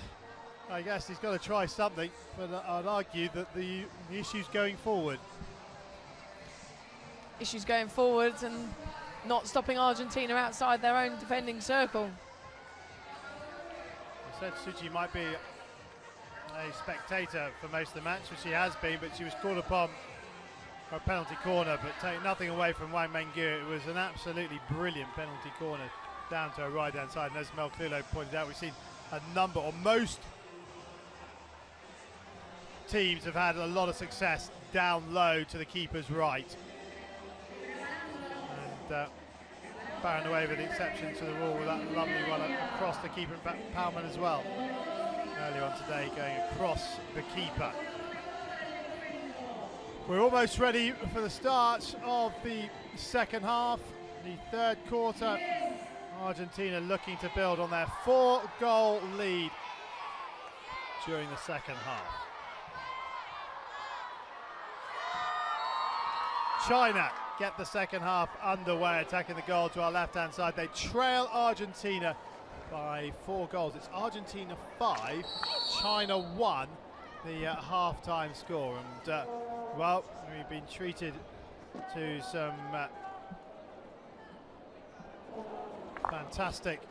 I guess he's got to try something, but I'd argue that the issue's going forward. Issues going forward and not stopping Argentina outside their own defending circle. I said Suchi might be a spectator for most of the match, which she has been, but she was called upon for a penalty corner, but take nothing away from Wang Mengyu. It was an absolutely brilliant penalty corner down to her right hand side, and as Mel Clulo pointed out, we've seen a number, or most teams have had a lot of success down low to the keeper's right. And Baranova, the exception to the rule, with that lovely one across the keeper, and Palman as well earlier on today, going across the keeper. We're almost ready for the start of the second half, the third quarter. Argentina looking to build on their 4-goal lead during the second half. China get the second half underway, attacking the goal to our left-hand side. They trail Argentina by 4 goals. It's Argentina 5, China 1, the half-time score. And, well, we've been treated to some fantastic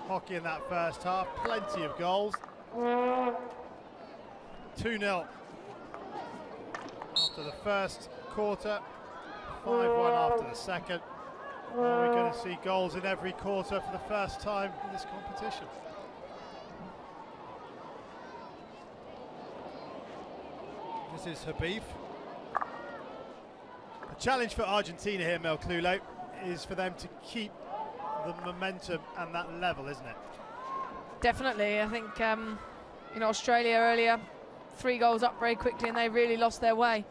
hockey in that first half. Plenty of goals. 2-0 after the first quarter, 5-1 after the second. We're going to see goals in every quarter for the first time in this competition. This is Habib. The challenge for Argentina here, Mel Clulo, is for them to keep the momentum and that level, isn't it? Definitely. I think Australia earlier, 3 goals up very quickly and they really lost their way.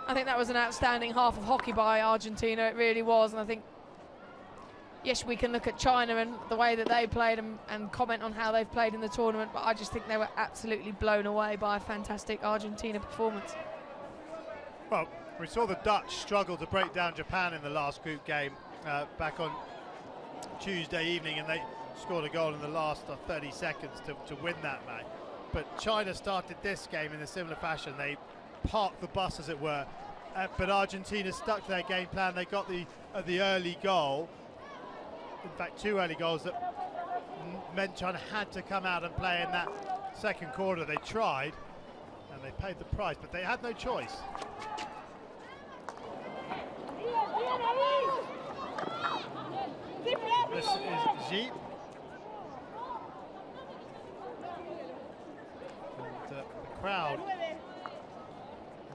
I think that was an outstanding half of hockey by Argentina, it really was. And I think, yes, we can look at China and the way that they played and comment on how they've played in the tournament, but I just think they were absolutely blown away by a fantastic Argentina performance. Well, we saw the Dutch struggle to break down Japan in the last group game back on Tuesday evening, and they scored a goal in the last 30 seconds to win that match. But China started this game in a similar fashion. They parked the bus, as it were, but Argentina stuck to their game plan. They got the early goal, in fact 2 early goals that meant China had to come out and play in that second quarter. They tried and they paid the price, but they had no choice. This is Xi. And the crowd will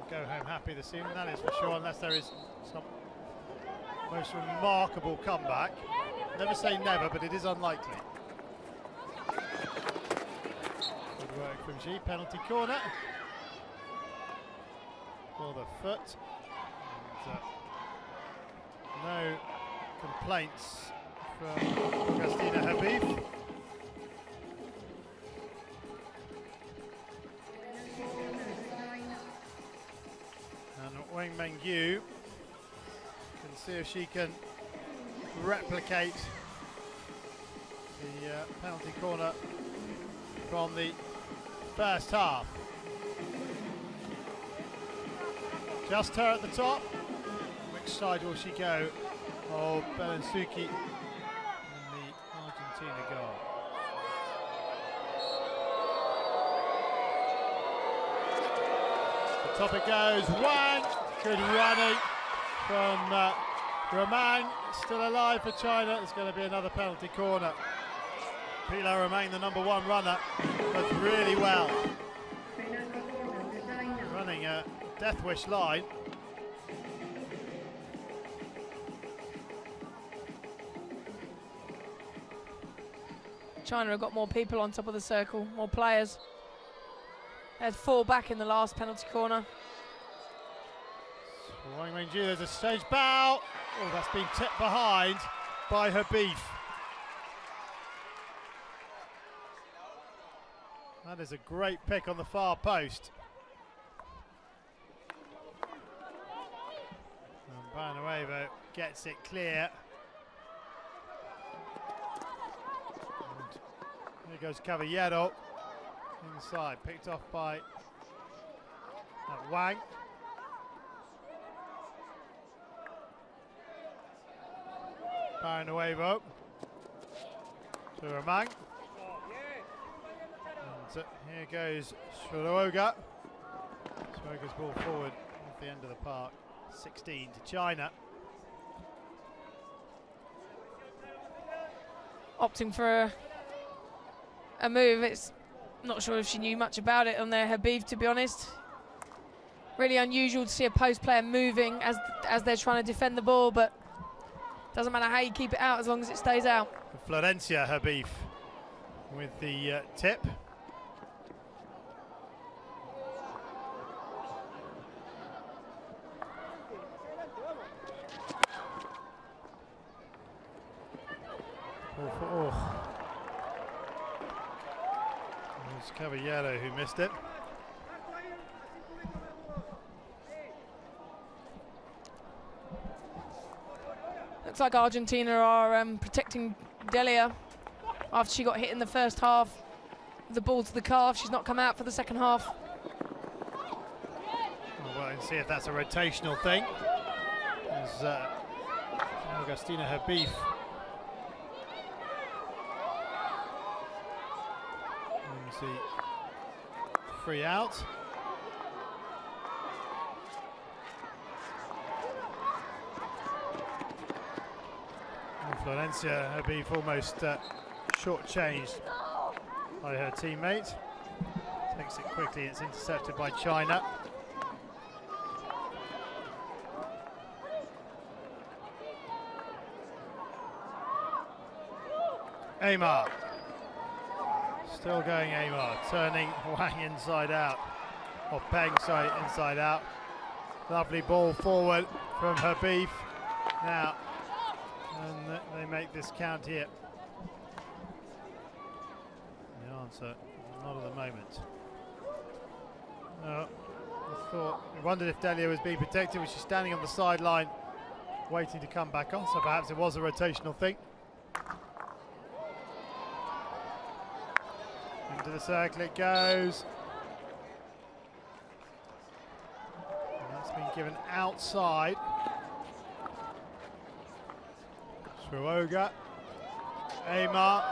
go home happy this evening, that is for sure, unless there is some most remarkable comeback. Never say never, but it is unlikely. Good work from Xi. Penalty corner for the foot. And, no complaints from Christina Habib. And Wang Mengyu can see if she can replicate the penalty corner from the first half. Just her at the top. Which side will she go? Oh, Belensuki in the Argentina goal. The top it goes. Wang, good running from Romain, still alive for China. It's going to be another penalty corner. Pilar Romain, the #1 runner, does really well. Running a death wish line. China have got more people on top of the circle, more players. They had 4 back in the last penalty corner. Wang Mengyu, there's a stage bow. Oh, that's been tipped behind by Habib. That is a great pick on the far post. And Barnuevo gets it clear. And here goes Caballero inside, picked off by Wang. Barnuevo to Romain. And here goes Shuroga. Shuroga's ball forward off the end of the park. 16 to China. Opting for a move. It's not sure if she knew much about it on there, Habib, to be honest. Really unusual to see a post player moving as they're trying to defend the ball, but doesn't matter how you keep it out as long as it stays out. Florencia Habib with the tip. It was Caballero who missed it. looks like Argentina are protecting Delia after she got hit in the first half. The ball to the calf. She's not come out for the second half. Well, and see if that's a rotational thing. As Augustina Habif the free out. And Florencia Habif almost short-changed by her teammate. Takes it quickly, it's intercepted by China. Aymar. Still going Aymar, turning Wang inside out. Or Peng, sorry, inside out. Lovely ball forward from Habif. Now, and they make this count here. The answer, not at the moment. We wondered if Delia was being protected. Was she standing on the sideline, waiting to come back on? So perhaps it was a rotational thing. Into the circle it goes. And that's been given outside. Sruoga. Aymar.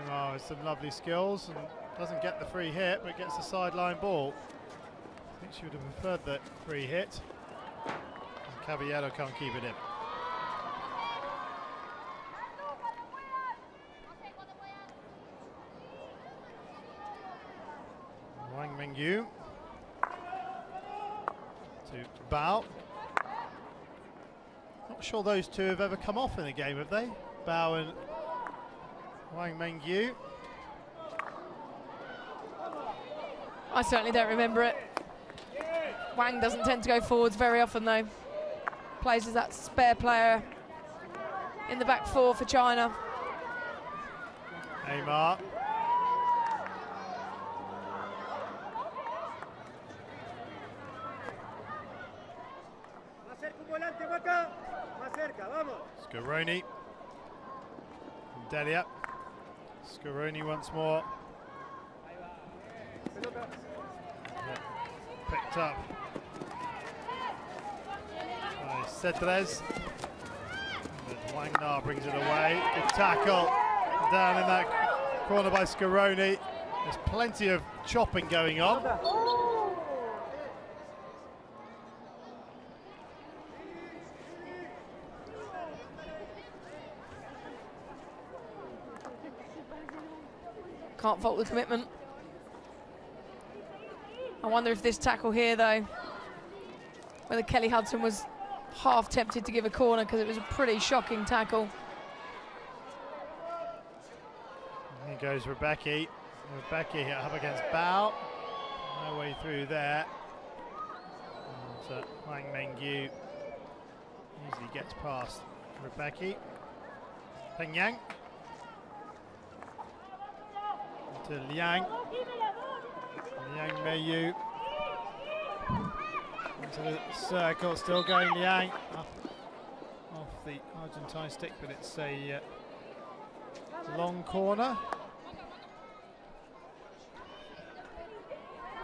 Aymar with some lovely skills and doesn't get the free hit, but gets the sideline ball. I think she would have preferred that free hit. And Caballero can't keep it in. Wang Mingyu to Bao. Not sure those two have ever come off in a game, have they? Bao and Wang Mingyu. I certainly don't remember it. Wang doesn't tend to go forwards very often though. Plays as that spare player in the back four for China. Aymar. Scaroni. Delia. Scaroni once more. Picked up by Cedrez. Wang Na brings it away. Good tackle down in that corner by Scaroni. There's plenty of chopping going on. Can't fault the commitment. I wonder if this tackle here, though, whether Kelly Hudson was half tempted to give a corner because it was a pretty shocking tackle. Here goes Rebecca. Rebecca up against Bao. No way through there. And Wang Mingyu easily gets past Rebecca. Peng Yang. To Liang. Liang Meiyu. Into the circle, still going Liang. Off the Argentine stick, but it's a long corner.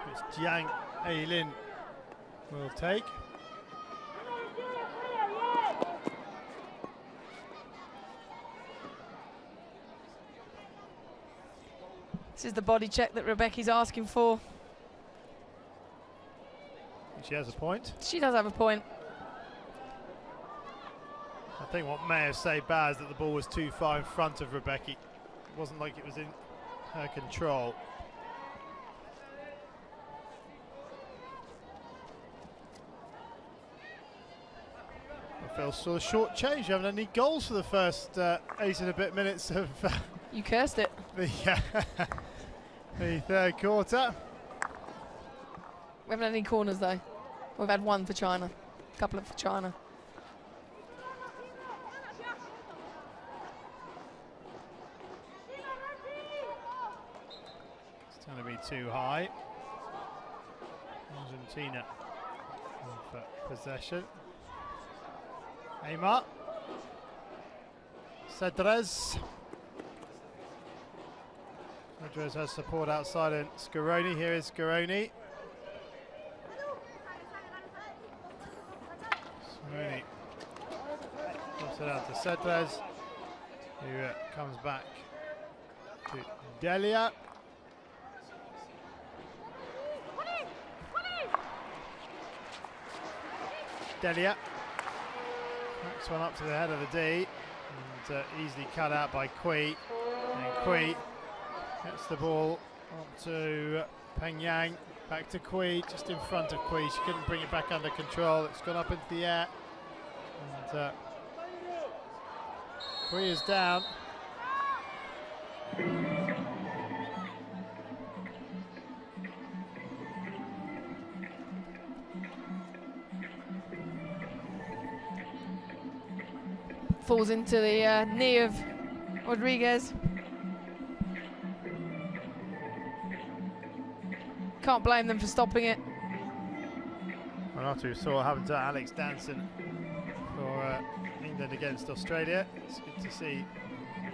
Which Jiang Eilin will take. This is the body check that Rebecca's asking for. She has a point. She does have a point. I think what may have saved Baz that the ball was too far in front of Rebecca. It wasn't like it was in her control. I feel sort of short change. You haven't had any goals for the first 8 and a bit minutes of You cursed it. The third quarter. We haven't had any corners though. We've had one for China, a couple for China. It's going to be too high. Argentina for possession. Aymar. Cedrez. Cedrez has support outside and Scaroni. Here is Scaroni. Scaroni drops it out to Cedrez, who comes back to Delia. Delia backs one up to the head of the D and easily cut out by Kui. And Kui gets the ball onto Peng Yang. Back to Kui, just in front of Kui. She couldn't bring it back under control. It's gone up into the air. And Kui is down. Falls into the knee of Rodriguez. Can't blame them for stopping it. Well, after we saw what happened to Alex Danson for England against Australia, it's good to see.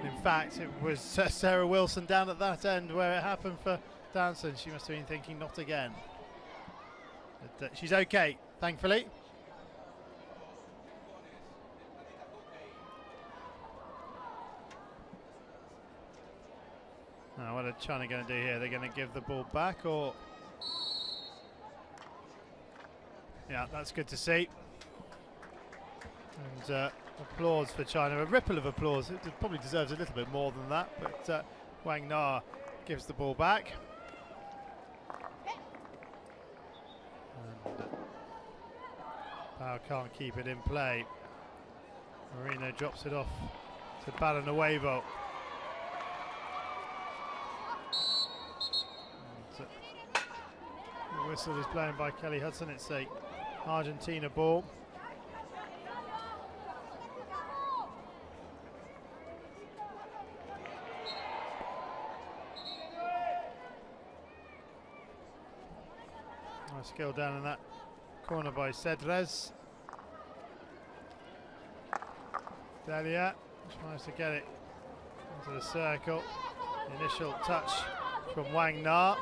In fact, it was Sarah Wilson down at that end where it happened for Danson. She must have been thinking, not again. But she's okay, thankfully. Now, what are China going to do here? They're going to give the ball back, or? Yeah, that's good to see. And applause for China, a ripple of applause. It probably deserves a little bit more than that, but Wang Na gives the ball back. And Bao can't keep it in play. Marino drops it off to Balanuevo. The whistle is blown by Kelly Hudson. It's a Argentina ball. Nice skill down in that corner by Cedrez. Delia tries to get it into the circle. The initial touch from Wang Na.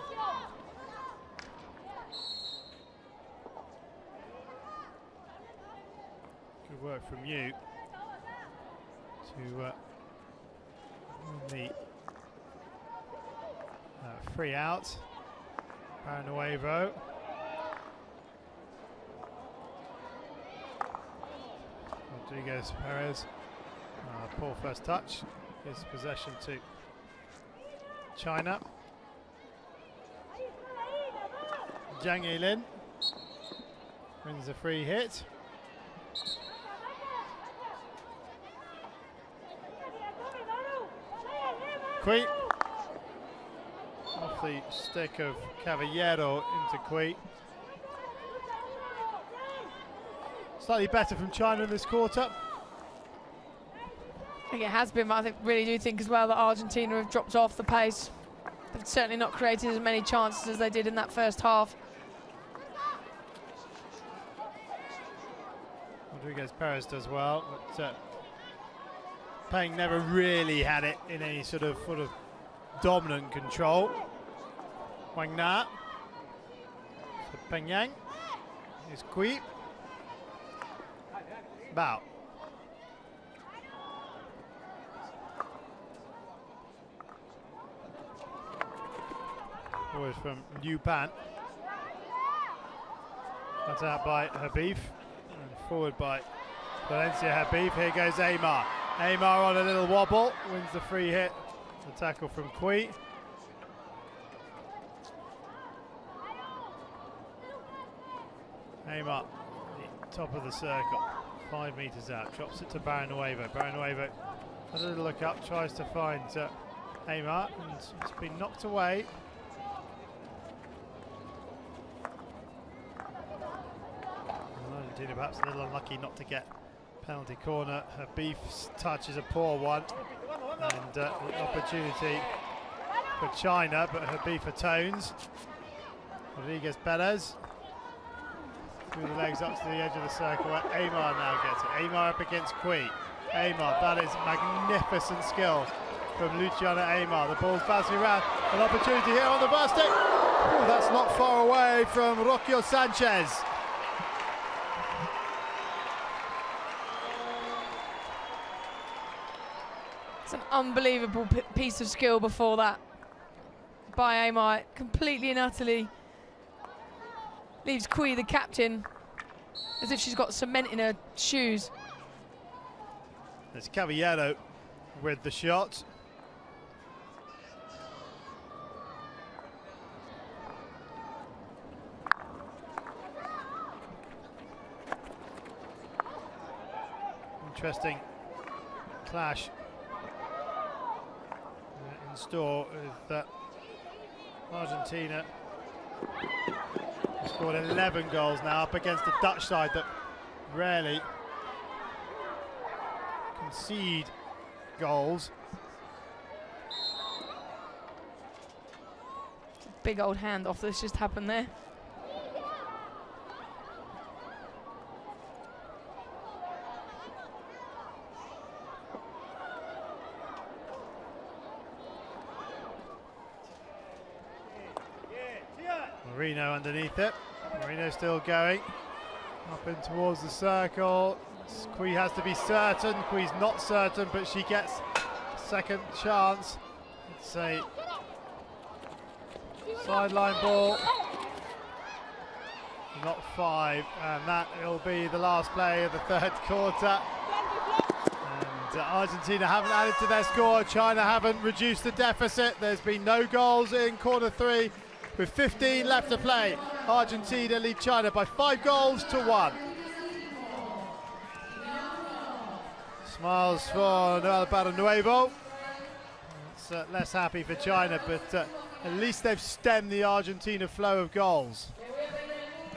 Good work from you to win the free out. Balanuevo. Rodriguez Perez. Poor first touch. Gives possession to China. Zhang Yilin wins a free hit. Kui off the stick of Caballero into Kui. Slightly better from China in this quarter. I think it has been, but I really do think as well that Argentina have dropped off the pace. They've certainly not created as many chances as they did in that first half. Rodriguez Perez does well, but Peng never really had it in any sort of dominant control. Wang Na. So Peng Yang. Here's Kui. Bao. Always from Liu Pan. Cut out by Habib. And forward by Valencia Habib. Here goes Aymar. Aymar on a little wobble. Wins the free hit. The tackle from Kui. Aymar, the top of the circle. 5 metres out. Drops it to Balanuevo. Balanuevo has a little look up. Tries to find Aymar. And it's been knocked away. Argentina perhaps a little unlucky not to get penalty corner. Habib's touch is a poor one, and an opportunity for China, but Habib atones. Rodriguez Perez through the legs up to the edge of the circle where Aymar now gets it. Aymar up against Kui. Aymar, that is magnificent skill from Luciana Aymar. The ball's bouncing around. An opportunity here on the basket. Ooh, that's not far away from Rocio Sanchez. It's an unbelievable piece of skill before that by Aymar. Completely and utterly leaves Kui, the captain, as if she's got cement in her shoes. There's Caballero with the shot. Interesting clash in store with Argentina. Scored 11 goals now up against the Dutch side that rarely concede goals. Big old handoff that's just happened there. Marino underneath it. Marino still going up in towards the circle. Kui has to be certain. Kui's not certain, but she gets a second chance. It's a sideline ball. Not 5, and that will be the last play of the third quarter. And Argentina haven't added to their score. China haven't reduced the deficit. There's been no goals in quarter 3. With 15 left to play, Argentina lead China by 5 goals to 1. Smiles for Noel Barrenuevo. It's less happy for China, but at least they've stemmed the Argentina flow of goals.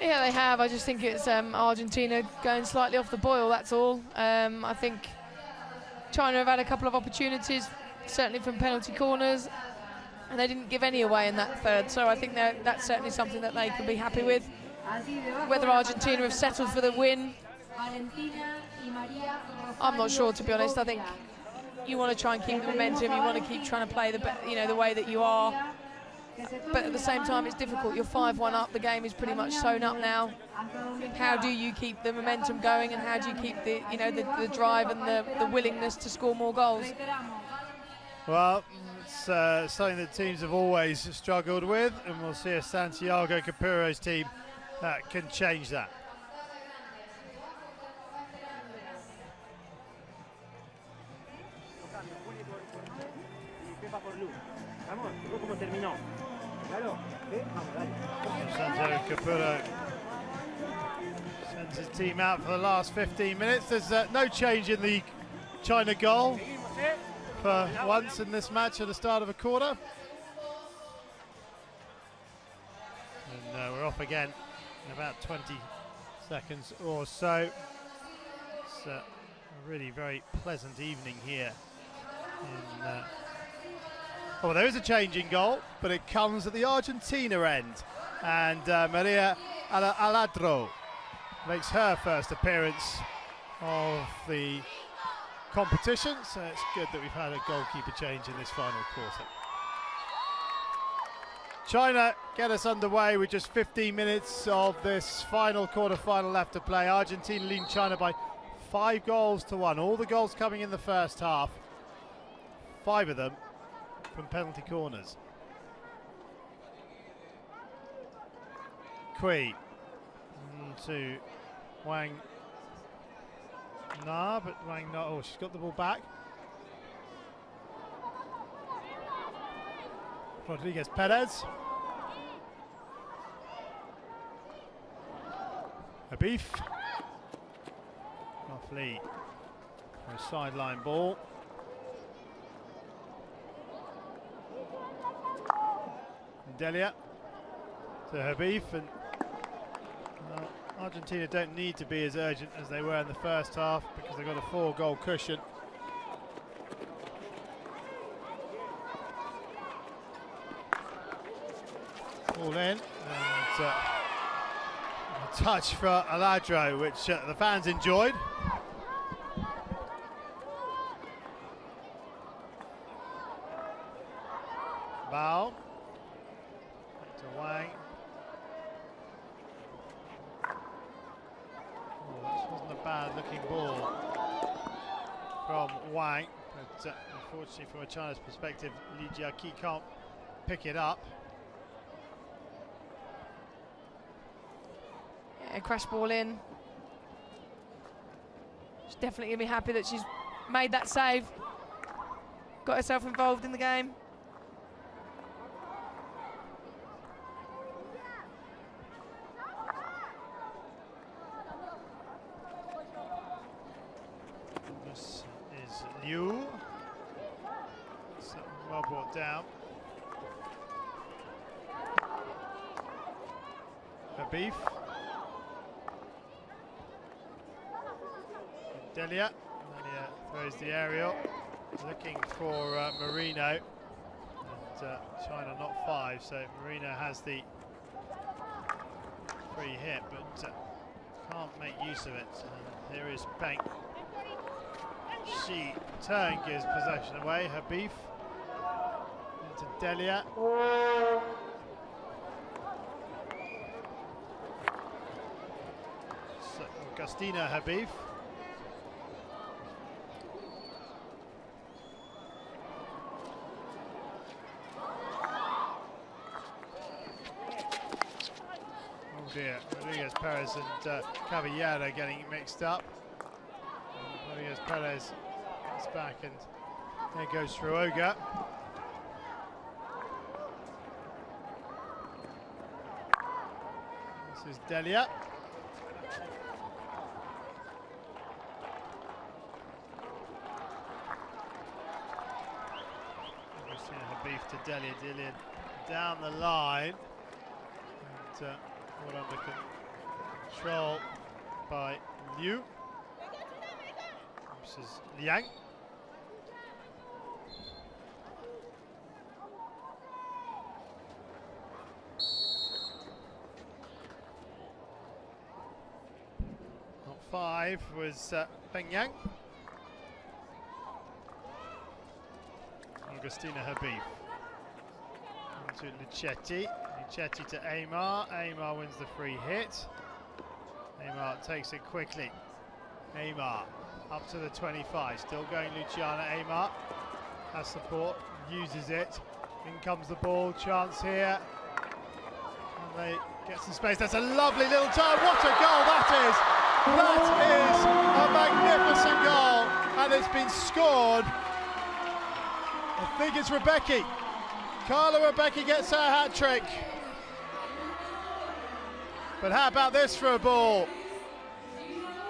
Yeah, they have. I just think it's Argentina going slightly off the boil, that's all. I think China have had a couple of opportunities, certainly from penalty corners, and they didn't give any away in that third, so I think that's certainly something that they can be happy with. Whether Argentina have settled for the win, I'm not sure, to be honest. I think you want to try and keep the momentum, you want to keep trying to play the way that you are, but at the same time it's difficult. You're 5-1 up, the game is pretty much sewn up now. How do you keep the momentum going, and how do you keep the drive and the willingness to score more goals? Well, it's something that teams have always struggled with, and we'll see if Santiago Capuro's team can change that. Santiago Capuro sends his team out for the last 15 minutes. There's no change in the China goal for once in this match at the start of a quarter. And we're off again in about 20 seconds or so. It's a really very pleasant evening here. Oh, there is a change in goal, but it comes at the Argentina end. And Maria Aladro makes her first appearance of the competition, so it's good that we've had a goalkeeper change in this final quarter. China get us underway with just 15 minutes of this final quarter-final left to play. Argentina leading China by 5 goals to 1. All the goals coming in the first half, 5 of them from penalty corners. Kui to Wang Na, but Wang Na, oh, she's got the ball back. Rodriguez Perez. Habif. Roughly for a sideline ball. Delia to Habif, and Argentina don't need to be as urgent as they were in the first half because they've got a 4-goal cushion. All in, and touch for Aladro, which the fans enjoyed. Bao to Wang. Oh, this wasn't a bad looking ball from Wang, but unfortunately from a China's perspective, Li Jiaqi can't pick it up. Yeah, crash ball in. She's definitely going to be happy that she's made that save. Got herself involved in the game. This is Liu. So well brought down. Habib. Delia. Delia throws the aerial. Looking for Marino. And China not 5, so Marino has the free hit, but can't make use of it. And here is Peng. She turn gives possession away. Habib into Delia. So, Augustina Habib. Oh dear, Rodriguez Perez and Caballero getting mixed up. Rodriguez Perez is back, and there goes Ruoga. This is Delia. Christina Habib to Delia. Delia down the line, and all under control by Liu. This is Liang. Not 5 was Peng Yang. Augustina Habib. To Luchetti. Luchetti to Aymar. Aymar wins the free hit. Aymar takes it quickly. Aymar up to the 25. Still going Luciana. Aymar has support. Uses it. In comes the ball. Chance here. And they get some space. That's a lovely little turn. What a goal that is! That is a magnificent goal. And it's been scored. I think it's Rebecca. Carla Rebecca gets her hat-trick. But how about this for a ball?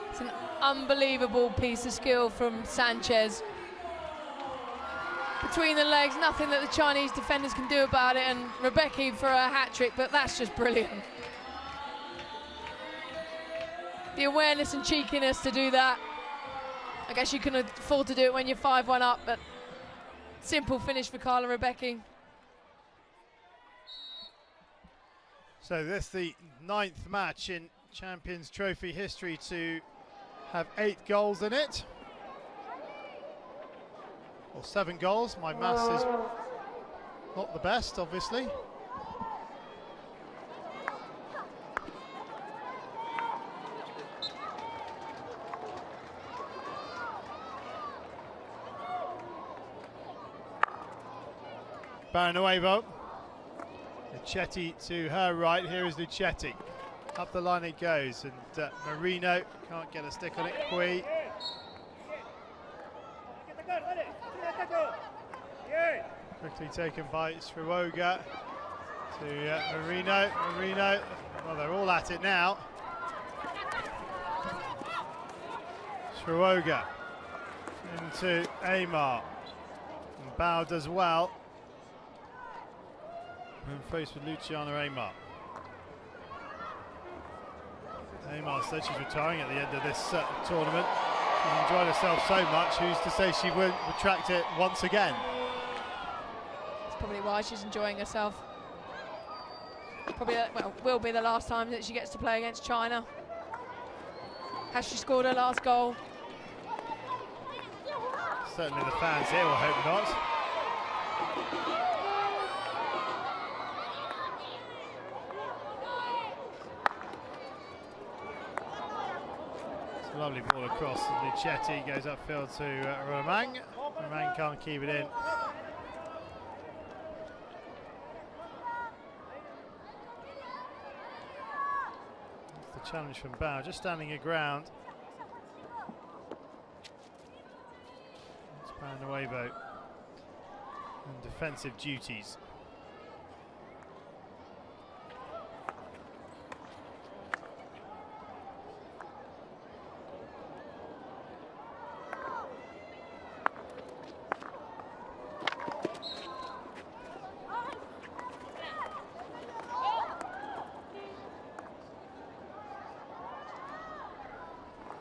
It's an unbelievable piece of skill from Sanchez. Between the legs, nothing that the Chinese defenders can do about it, and Rebecca for a hat-trick, but that's just brilliant. The awareness and cheekiness to do that. I guess you can afford to do it when you're 5-1 up, but simple finish for Carla Rebecca. So this the 9th match in Champions Trophy history to have 8 goals in it. Or 7 goals. My maths is not the best, obviously. Baranuevo. Luchetti to her right. Here is Luchetti. Up the line it goes, and Marino can't get a stick on it. Kui. Quickly taken by Sriwoga to Marino. Marino, well, they're all at it now. Sriwoga into Aymar. And Bao does well. And faced with Luciana Aymar. Aymar said she's retiring at the end of this tournament. She's enjoyed herself so much, who's to say she won't retract it once again? That's probably why she's enjoying herself. Probably, well, will be the last time that she gets to play against China. Has she scored her last goal? Certainly the fans here will hope not. It's a lovely ball across. Luchetti goes upfield to Romang. Romang can't keep it in. That's the challenge from Bao, just standing your ground. Nuevo and defensive duties.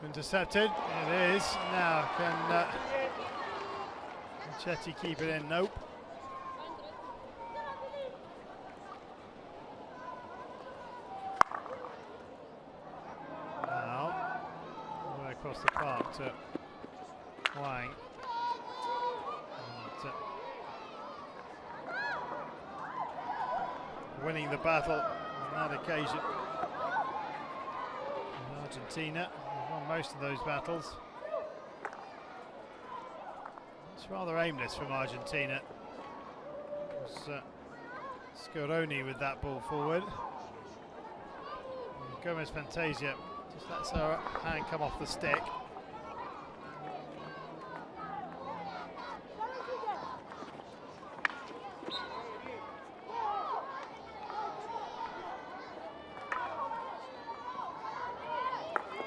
Intercepted, it is. Now can Chetty keep it in? Nope. Now, all the way across the park to Wang. And, winning the battle on that occasion. And Argentina won most of those battles. It's rather aimless from Argentina. It was Scaroni with that ball forward. And Gomez Fantasia just lets her hand come off the stick.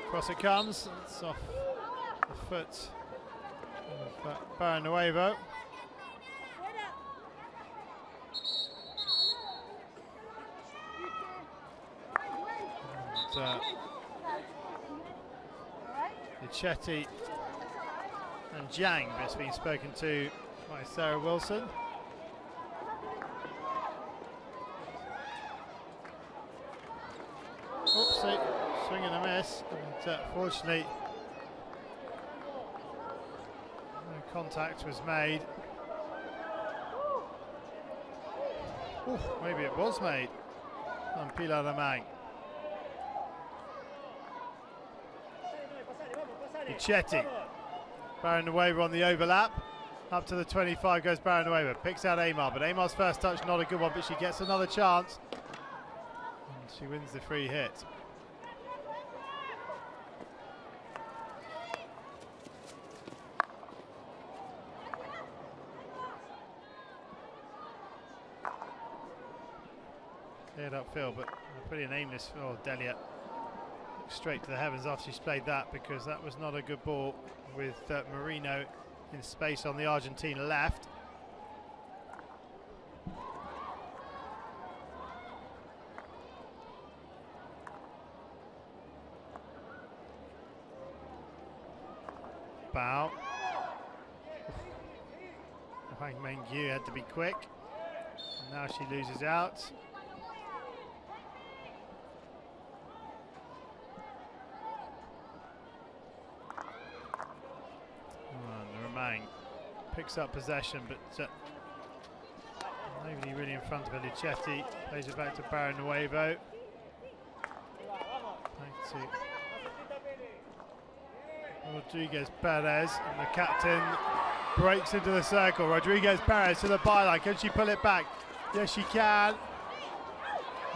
Across it comes, it's off the foot of Barrenuevo. And Luchetti and Jiang has been spoken to by Sarah Wilson. Oopsie, swing and a miss, and fortunately no contact was made. Ooh, maybe it was made on Pilar Romang. Luchetti, Barrenuevo on the overlap, up to the 25 goes Barrenuevo, picks out Amar, but Amar's first touch not a good one, but she gets another chance. And she wins the free hit. Cleared upfield, but pretty aimless for Delia. Straight to the heavens after she's played that, because that was not a good ball with Marino in space on the Argentina left. Bao. Huang Mengyu had to be quick. And now she loses out. Picks up possession, but nobody really in front of her. Luchetti plays it back to Barrenuevo. Back to Rodriguez Perez, and the captain breaks into the circle. Rodriguez Perez to the byline. Can she pull it back? Yes, she can.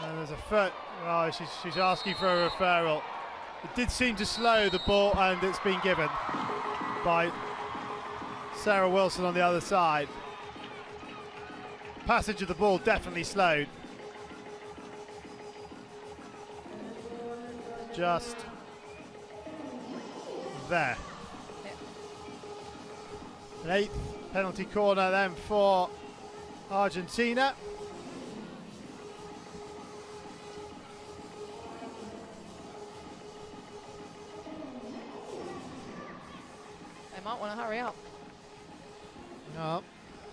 And there's a foot. Oh, she's asking for a referral. It did seem to slow the ball, and it's been given by Sarah Wilson on the other side. Passage of the ball definitely slowed. Just there. An 8th penalty corner then for Argentina. They might want to hurry up. No,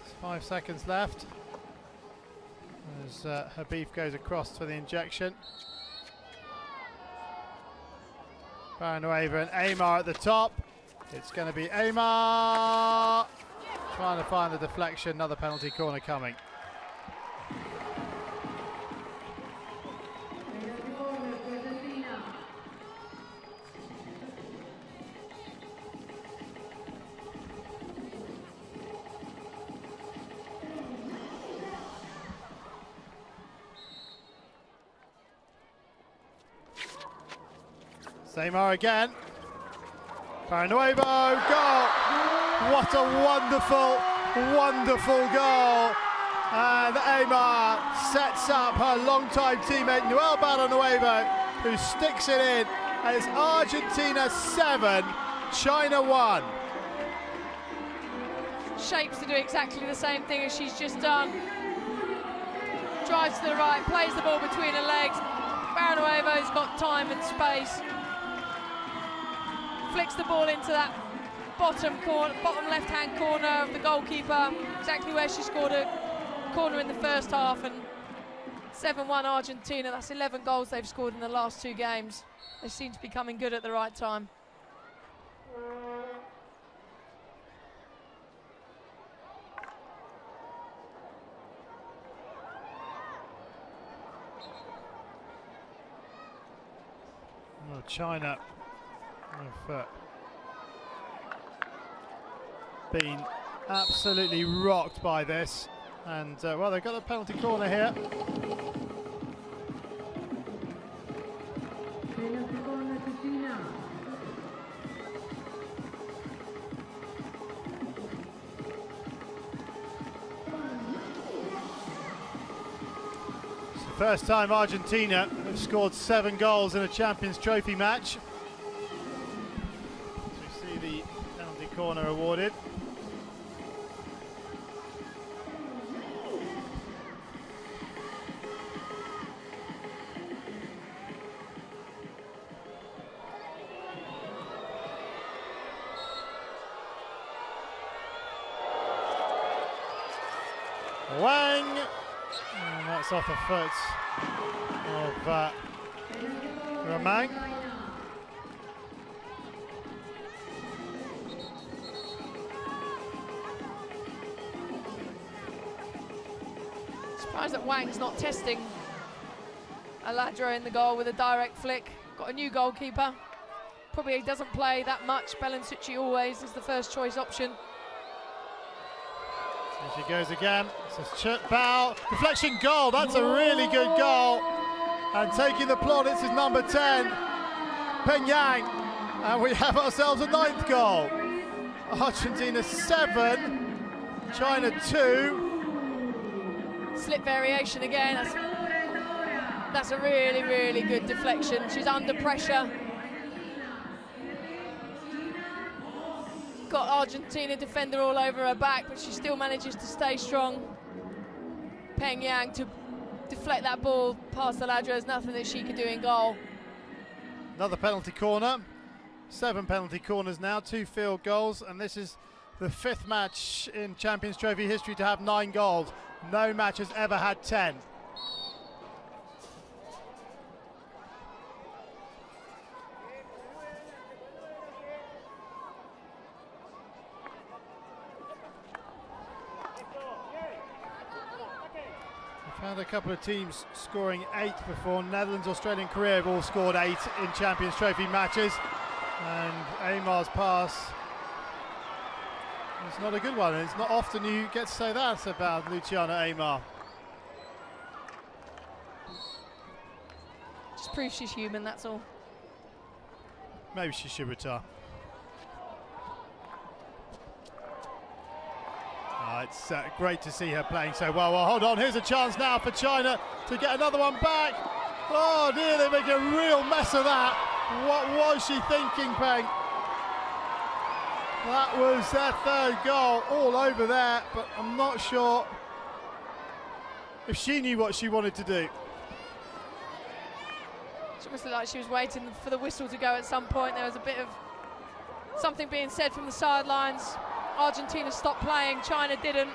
it's 5 seconds left. as Habib goes across for the injection. Villanueva and Aymar at the top. It's going to be Aymar trying to find the deflection. Another penalty corner coming. Aymar again. Villanueva, goal! What a wonderful, wonderful goal. And Aymar sets up her longtime teammate Noel Villanueva, who sticks it in. And it's Argentina 7, China 1. Shapes to do exactly the same thing as she's just done. Drives to the right, plays the ball between her legs. Villanueva's got time and space. Flicks the ball into that bottom left-hand corner of the goalkeeper, exactly where she scored a corner in the first half. And 7-1 Argentina. That's 11 goals they've scored in the last 2 games. They seem to be coming good at the right time. Well, China have been absolutely rocked by this, and well, they've got a penalty corner here. It's the first time Argentina have scored 7 goals in a Champions Trophy match. Corner awarded. Wang, and that's off the foot of Romang. Surprised that Wang's not testing Aladra in the goal with a direct flick. Got a new goalkeeper. Probably doesn't play that much. Belensucci always is the first choice option. Here she goes again. It's a bow, deflection goal. That's a really good goal. And taking the plaudits is number 10, Peng Yang. And we have ourselves a 9th goal. Argentina 7, China 2. Slip variation again. That's a really, really good deflection. She's under pressure. Got Argentina defender all over her back, but she still manages to stay strong. Peng Yang to deflect that ball past Aladra. There's nothing that she can do in goal. Another penalty corner. 7 penalty corners now, 2 field goals, and this is the 5th match in Champions Trophy history to have 9 goals. No match has ever had 10. We've had a couple of teams scoring 8 before. Netherlands, Australia and Korea have all scored 8 in Champions Trophy matches. And Aymar's pass is not a good one. It's not often you get to say that about Luciana Aymar. Just proves she's human, that's all. Maybe she should retire. It's great to see her playing so well. Well, hold on, here's a chance now for China to get another one back. Oh dear, they make a real mess of that. What was she thinking, Peng? That was their 3rd goal, all over there, but I'm not sure if she knew what she wanted to do. She almost looked like she was waiting for the whistle to go at some point. There was a bit of something being said from the sidelines. Argentina stopped playing, China didn't.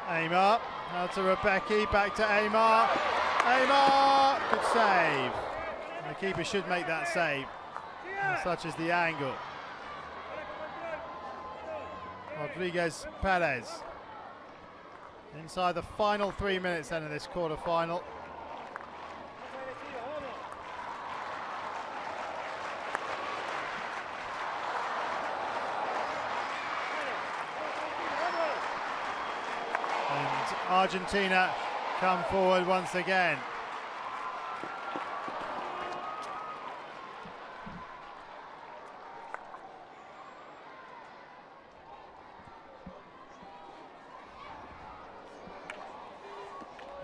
Aymar Now to Rebecca, back to Aymar. Aymar, good save. And the keeper should make that save. And such is the angle. Rodriguez Perez. Inside the final 3 minutes then of this quarter-final. And Argentina come forward once again.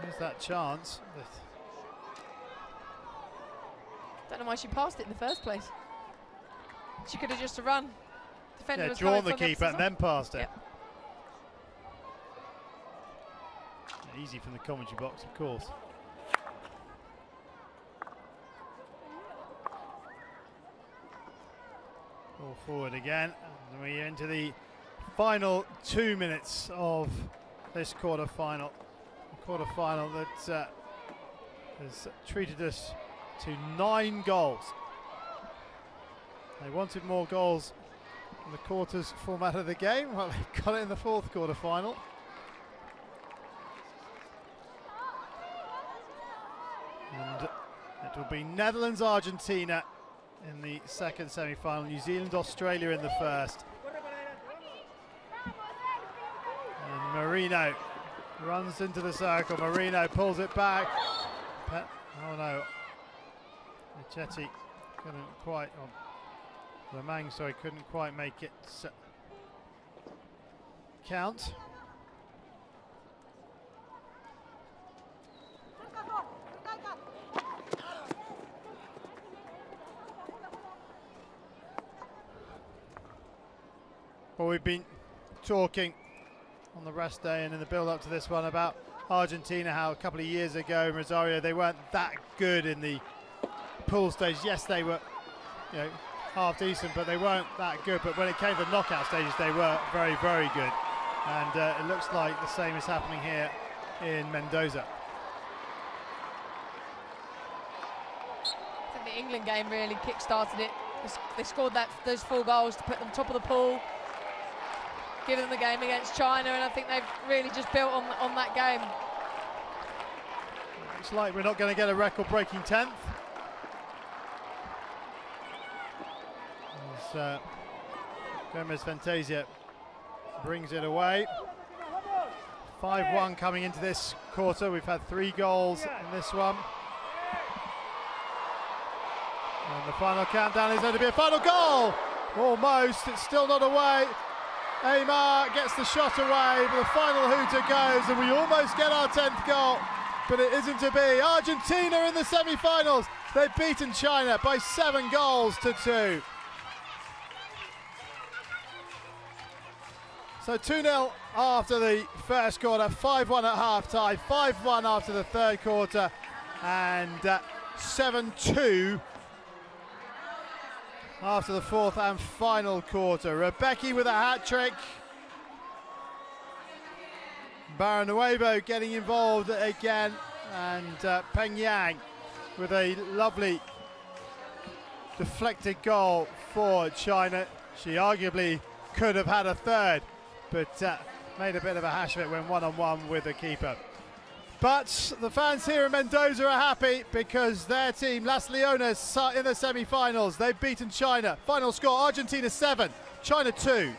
There's that chance. Don't know why she passed it in the first place. She could have just run. Defender was drawn the coming from keeper and then passed it. Yep. Easy from the commentary box, of course. All forward again, and we enter the final 2 minutes of this quarter-final. A quarter-final that has treated us to 9 goals. They wanted more goals in the quarters format of the game. Well, they got it in the fourth quarter-final. And it will be Netherlands-Argentina in the second semi-final, New Zealand-Australia in the first. And Marino runs into the circle. Marino pulls it back. Oh no. Michetti couldn't quite, Lemang, sorry, couldn't quite make it count. Well, we've been talking on the rest day and in the build-up to this one about Argentina, how a couple of years ago in Rosario they weren't that good in the pool stage. Yes, they were, half decent, but they weren't that good. But when it came to the knockout stages, they were very, very good. And it looks like the same is happening here in Mendoza. I think the England game really kick-started it. They scored those 4 goals to put them top of the pool, give them the game against China, and I think they've really just built on that game. Looks like we're not going to get a record-breaking 10th. As Gomez Fantasia brings it away. 5-1 coming into this quarter. We've had 3 goals in this one. And the final countdown is going to be a final goal. Almost, it's still not away. Aymar gets the shot away, but the final hooter goes, and we almost get our 10th goal, but it isn't to be. Argentina in the semi-finals. They've beaten China by 7 goals to 2. So 2-0 after the first quarter, 5-1 at half-time, 5-1 after the third quarter, and 7-2 after the fourth and final quarter. Rebecca with a hat-trick. Barrenuevo getting involved again, and Peng Yang with a lovely deflected goal for China. She arguably could have had a third, but made a bit of a hash of it when one-on-one with the keeper. But the fans here in Mendoza are happy because their team, Las Leonas, are in the semi-finals. They've beaten China. Final score, Argentina 7, China 2.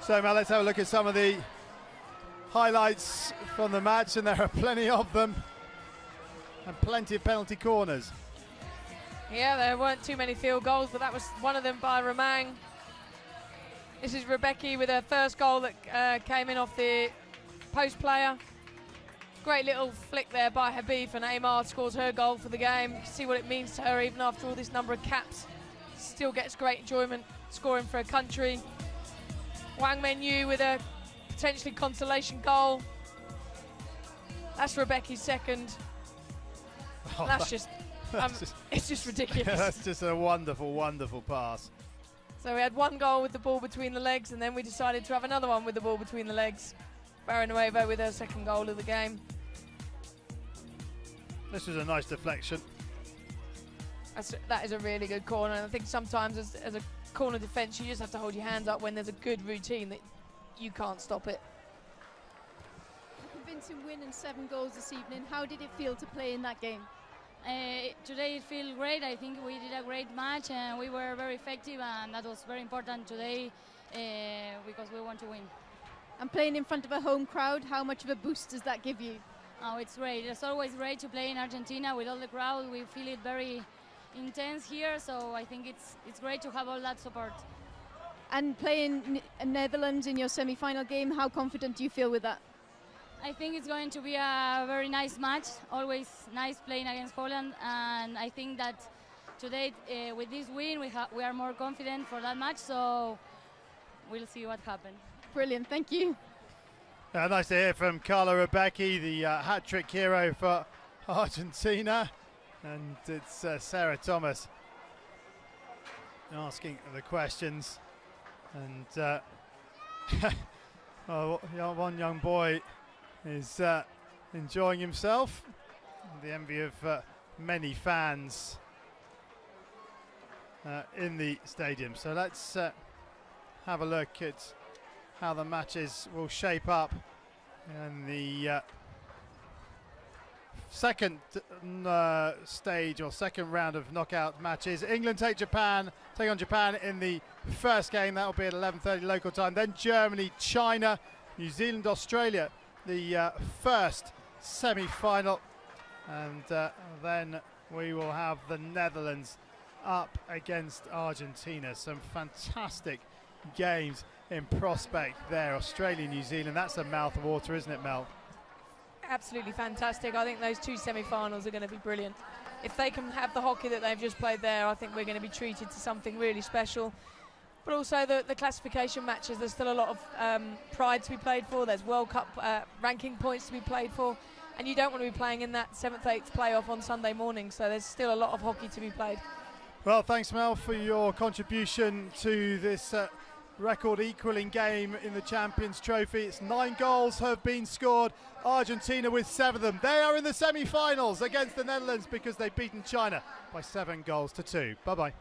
So now let's have a look at some of the highlights from the match, and there are plenty of them, and plenty of penalty corners. Yeah, there weren't too many field goals, but that was one of them by Romang. This is Rebecca with her first goal that came in off the post player. Great little flick there by Habib, and Aymar scores her goal for the game. You can see what it means to her even after all this number of caps. Still gets great enjoyment scoring for her country. Wang Mengyu with a potentially consolation goal. That's Rebecca's second. Oh, that's just, it's just ridiculous. That's just a wonderful, wonderful pass. So we had one goal with the ball between the legs, and then we decided to have another one with the ball between the legs. Barrenuevo with her second goal of the game. This was a nice deflection. That is a really good corner, and I think sometimes as a corner defence you just have to hold your hands up when there's a good routine that you can't stop it. A convincing win and 7 goals this evening. How did it feel to play in that game? Today it feels great. I think we did a great match and we were very effective, and that was very important today because we want to win. And playing in front of a home crowd, how much of a boost does that give you? Oh, it's great. It's always great to play in Argentina with all the crowd. We feel it very intense here, so I think it's great to have all that support. And playing Netherlands in your semi-final game, how confident do you feel with that? I think it's going to be a very nice match. Always nice playing against Holland, and I think that today with this win we are more confident for that match, so we'll see what happens. Brilliant, thank you. Nice to hear from Carla Rebecki, the hat-trick hero for Argentina. And it's Sarah Thomas asking the questions. And one young boy is enjoying himself, the envy of many fans in the stadium. So let's have a look at how the matches will shape up in the second stage or second round of knockout matches. England take on Japan in the first game. That will be at 11:30 local time. Then Germany, China, New Zealand, Australia, the first semi-final, and then we will have the Netherlands up against Argentina. Some fantastic games in prospect there. Australia, New Zealand, that's a mouth of water, isn't it, Mel? Absolutely fantastic. I think those two semi-finals are going to be brilliant. If they can have the hockey that they've just played there, I think we're going to be treated to something really special. But also the classification matches, there's still a lot of pride to be played for. There's World Cup ranking points to be played for, and you don't want to be playing in that 7th, 8th playoff on Sunday morning, so there's still a lot of hockey to be played. Well, thanks, Mel, for your contribution to this record equaling game in the Champions Trophy. It's 9 goals have been scored. Argentina with 7 of them. They are in the semi-finals against the Netherlands because they've beaten China by 7 goals to 2. Bye-bye.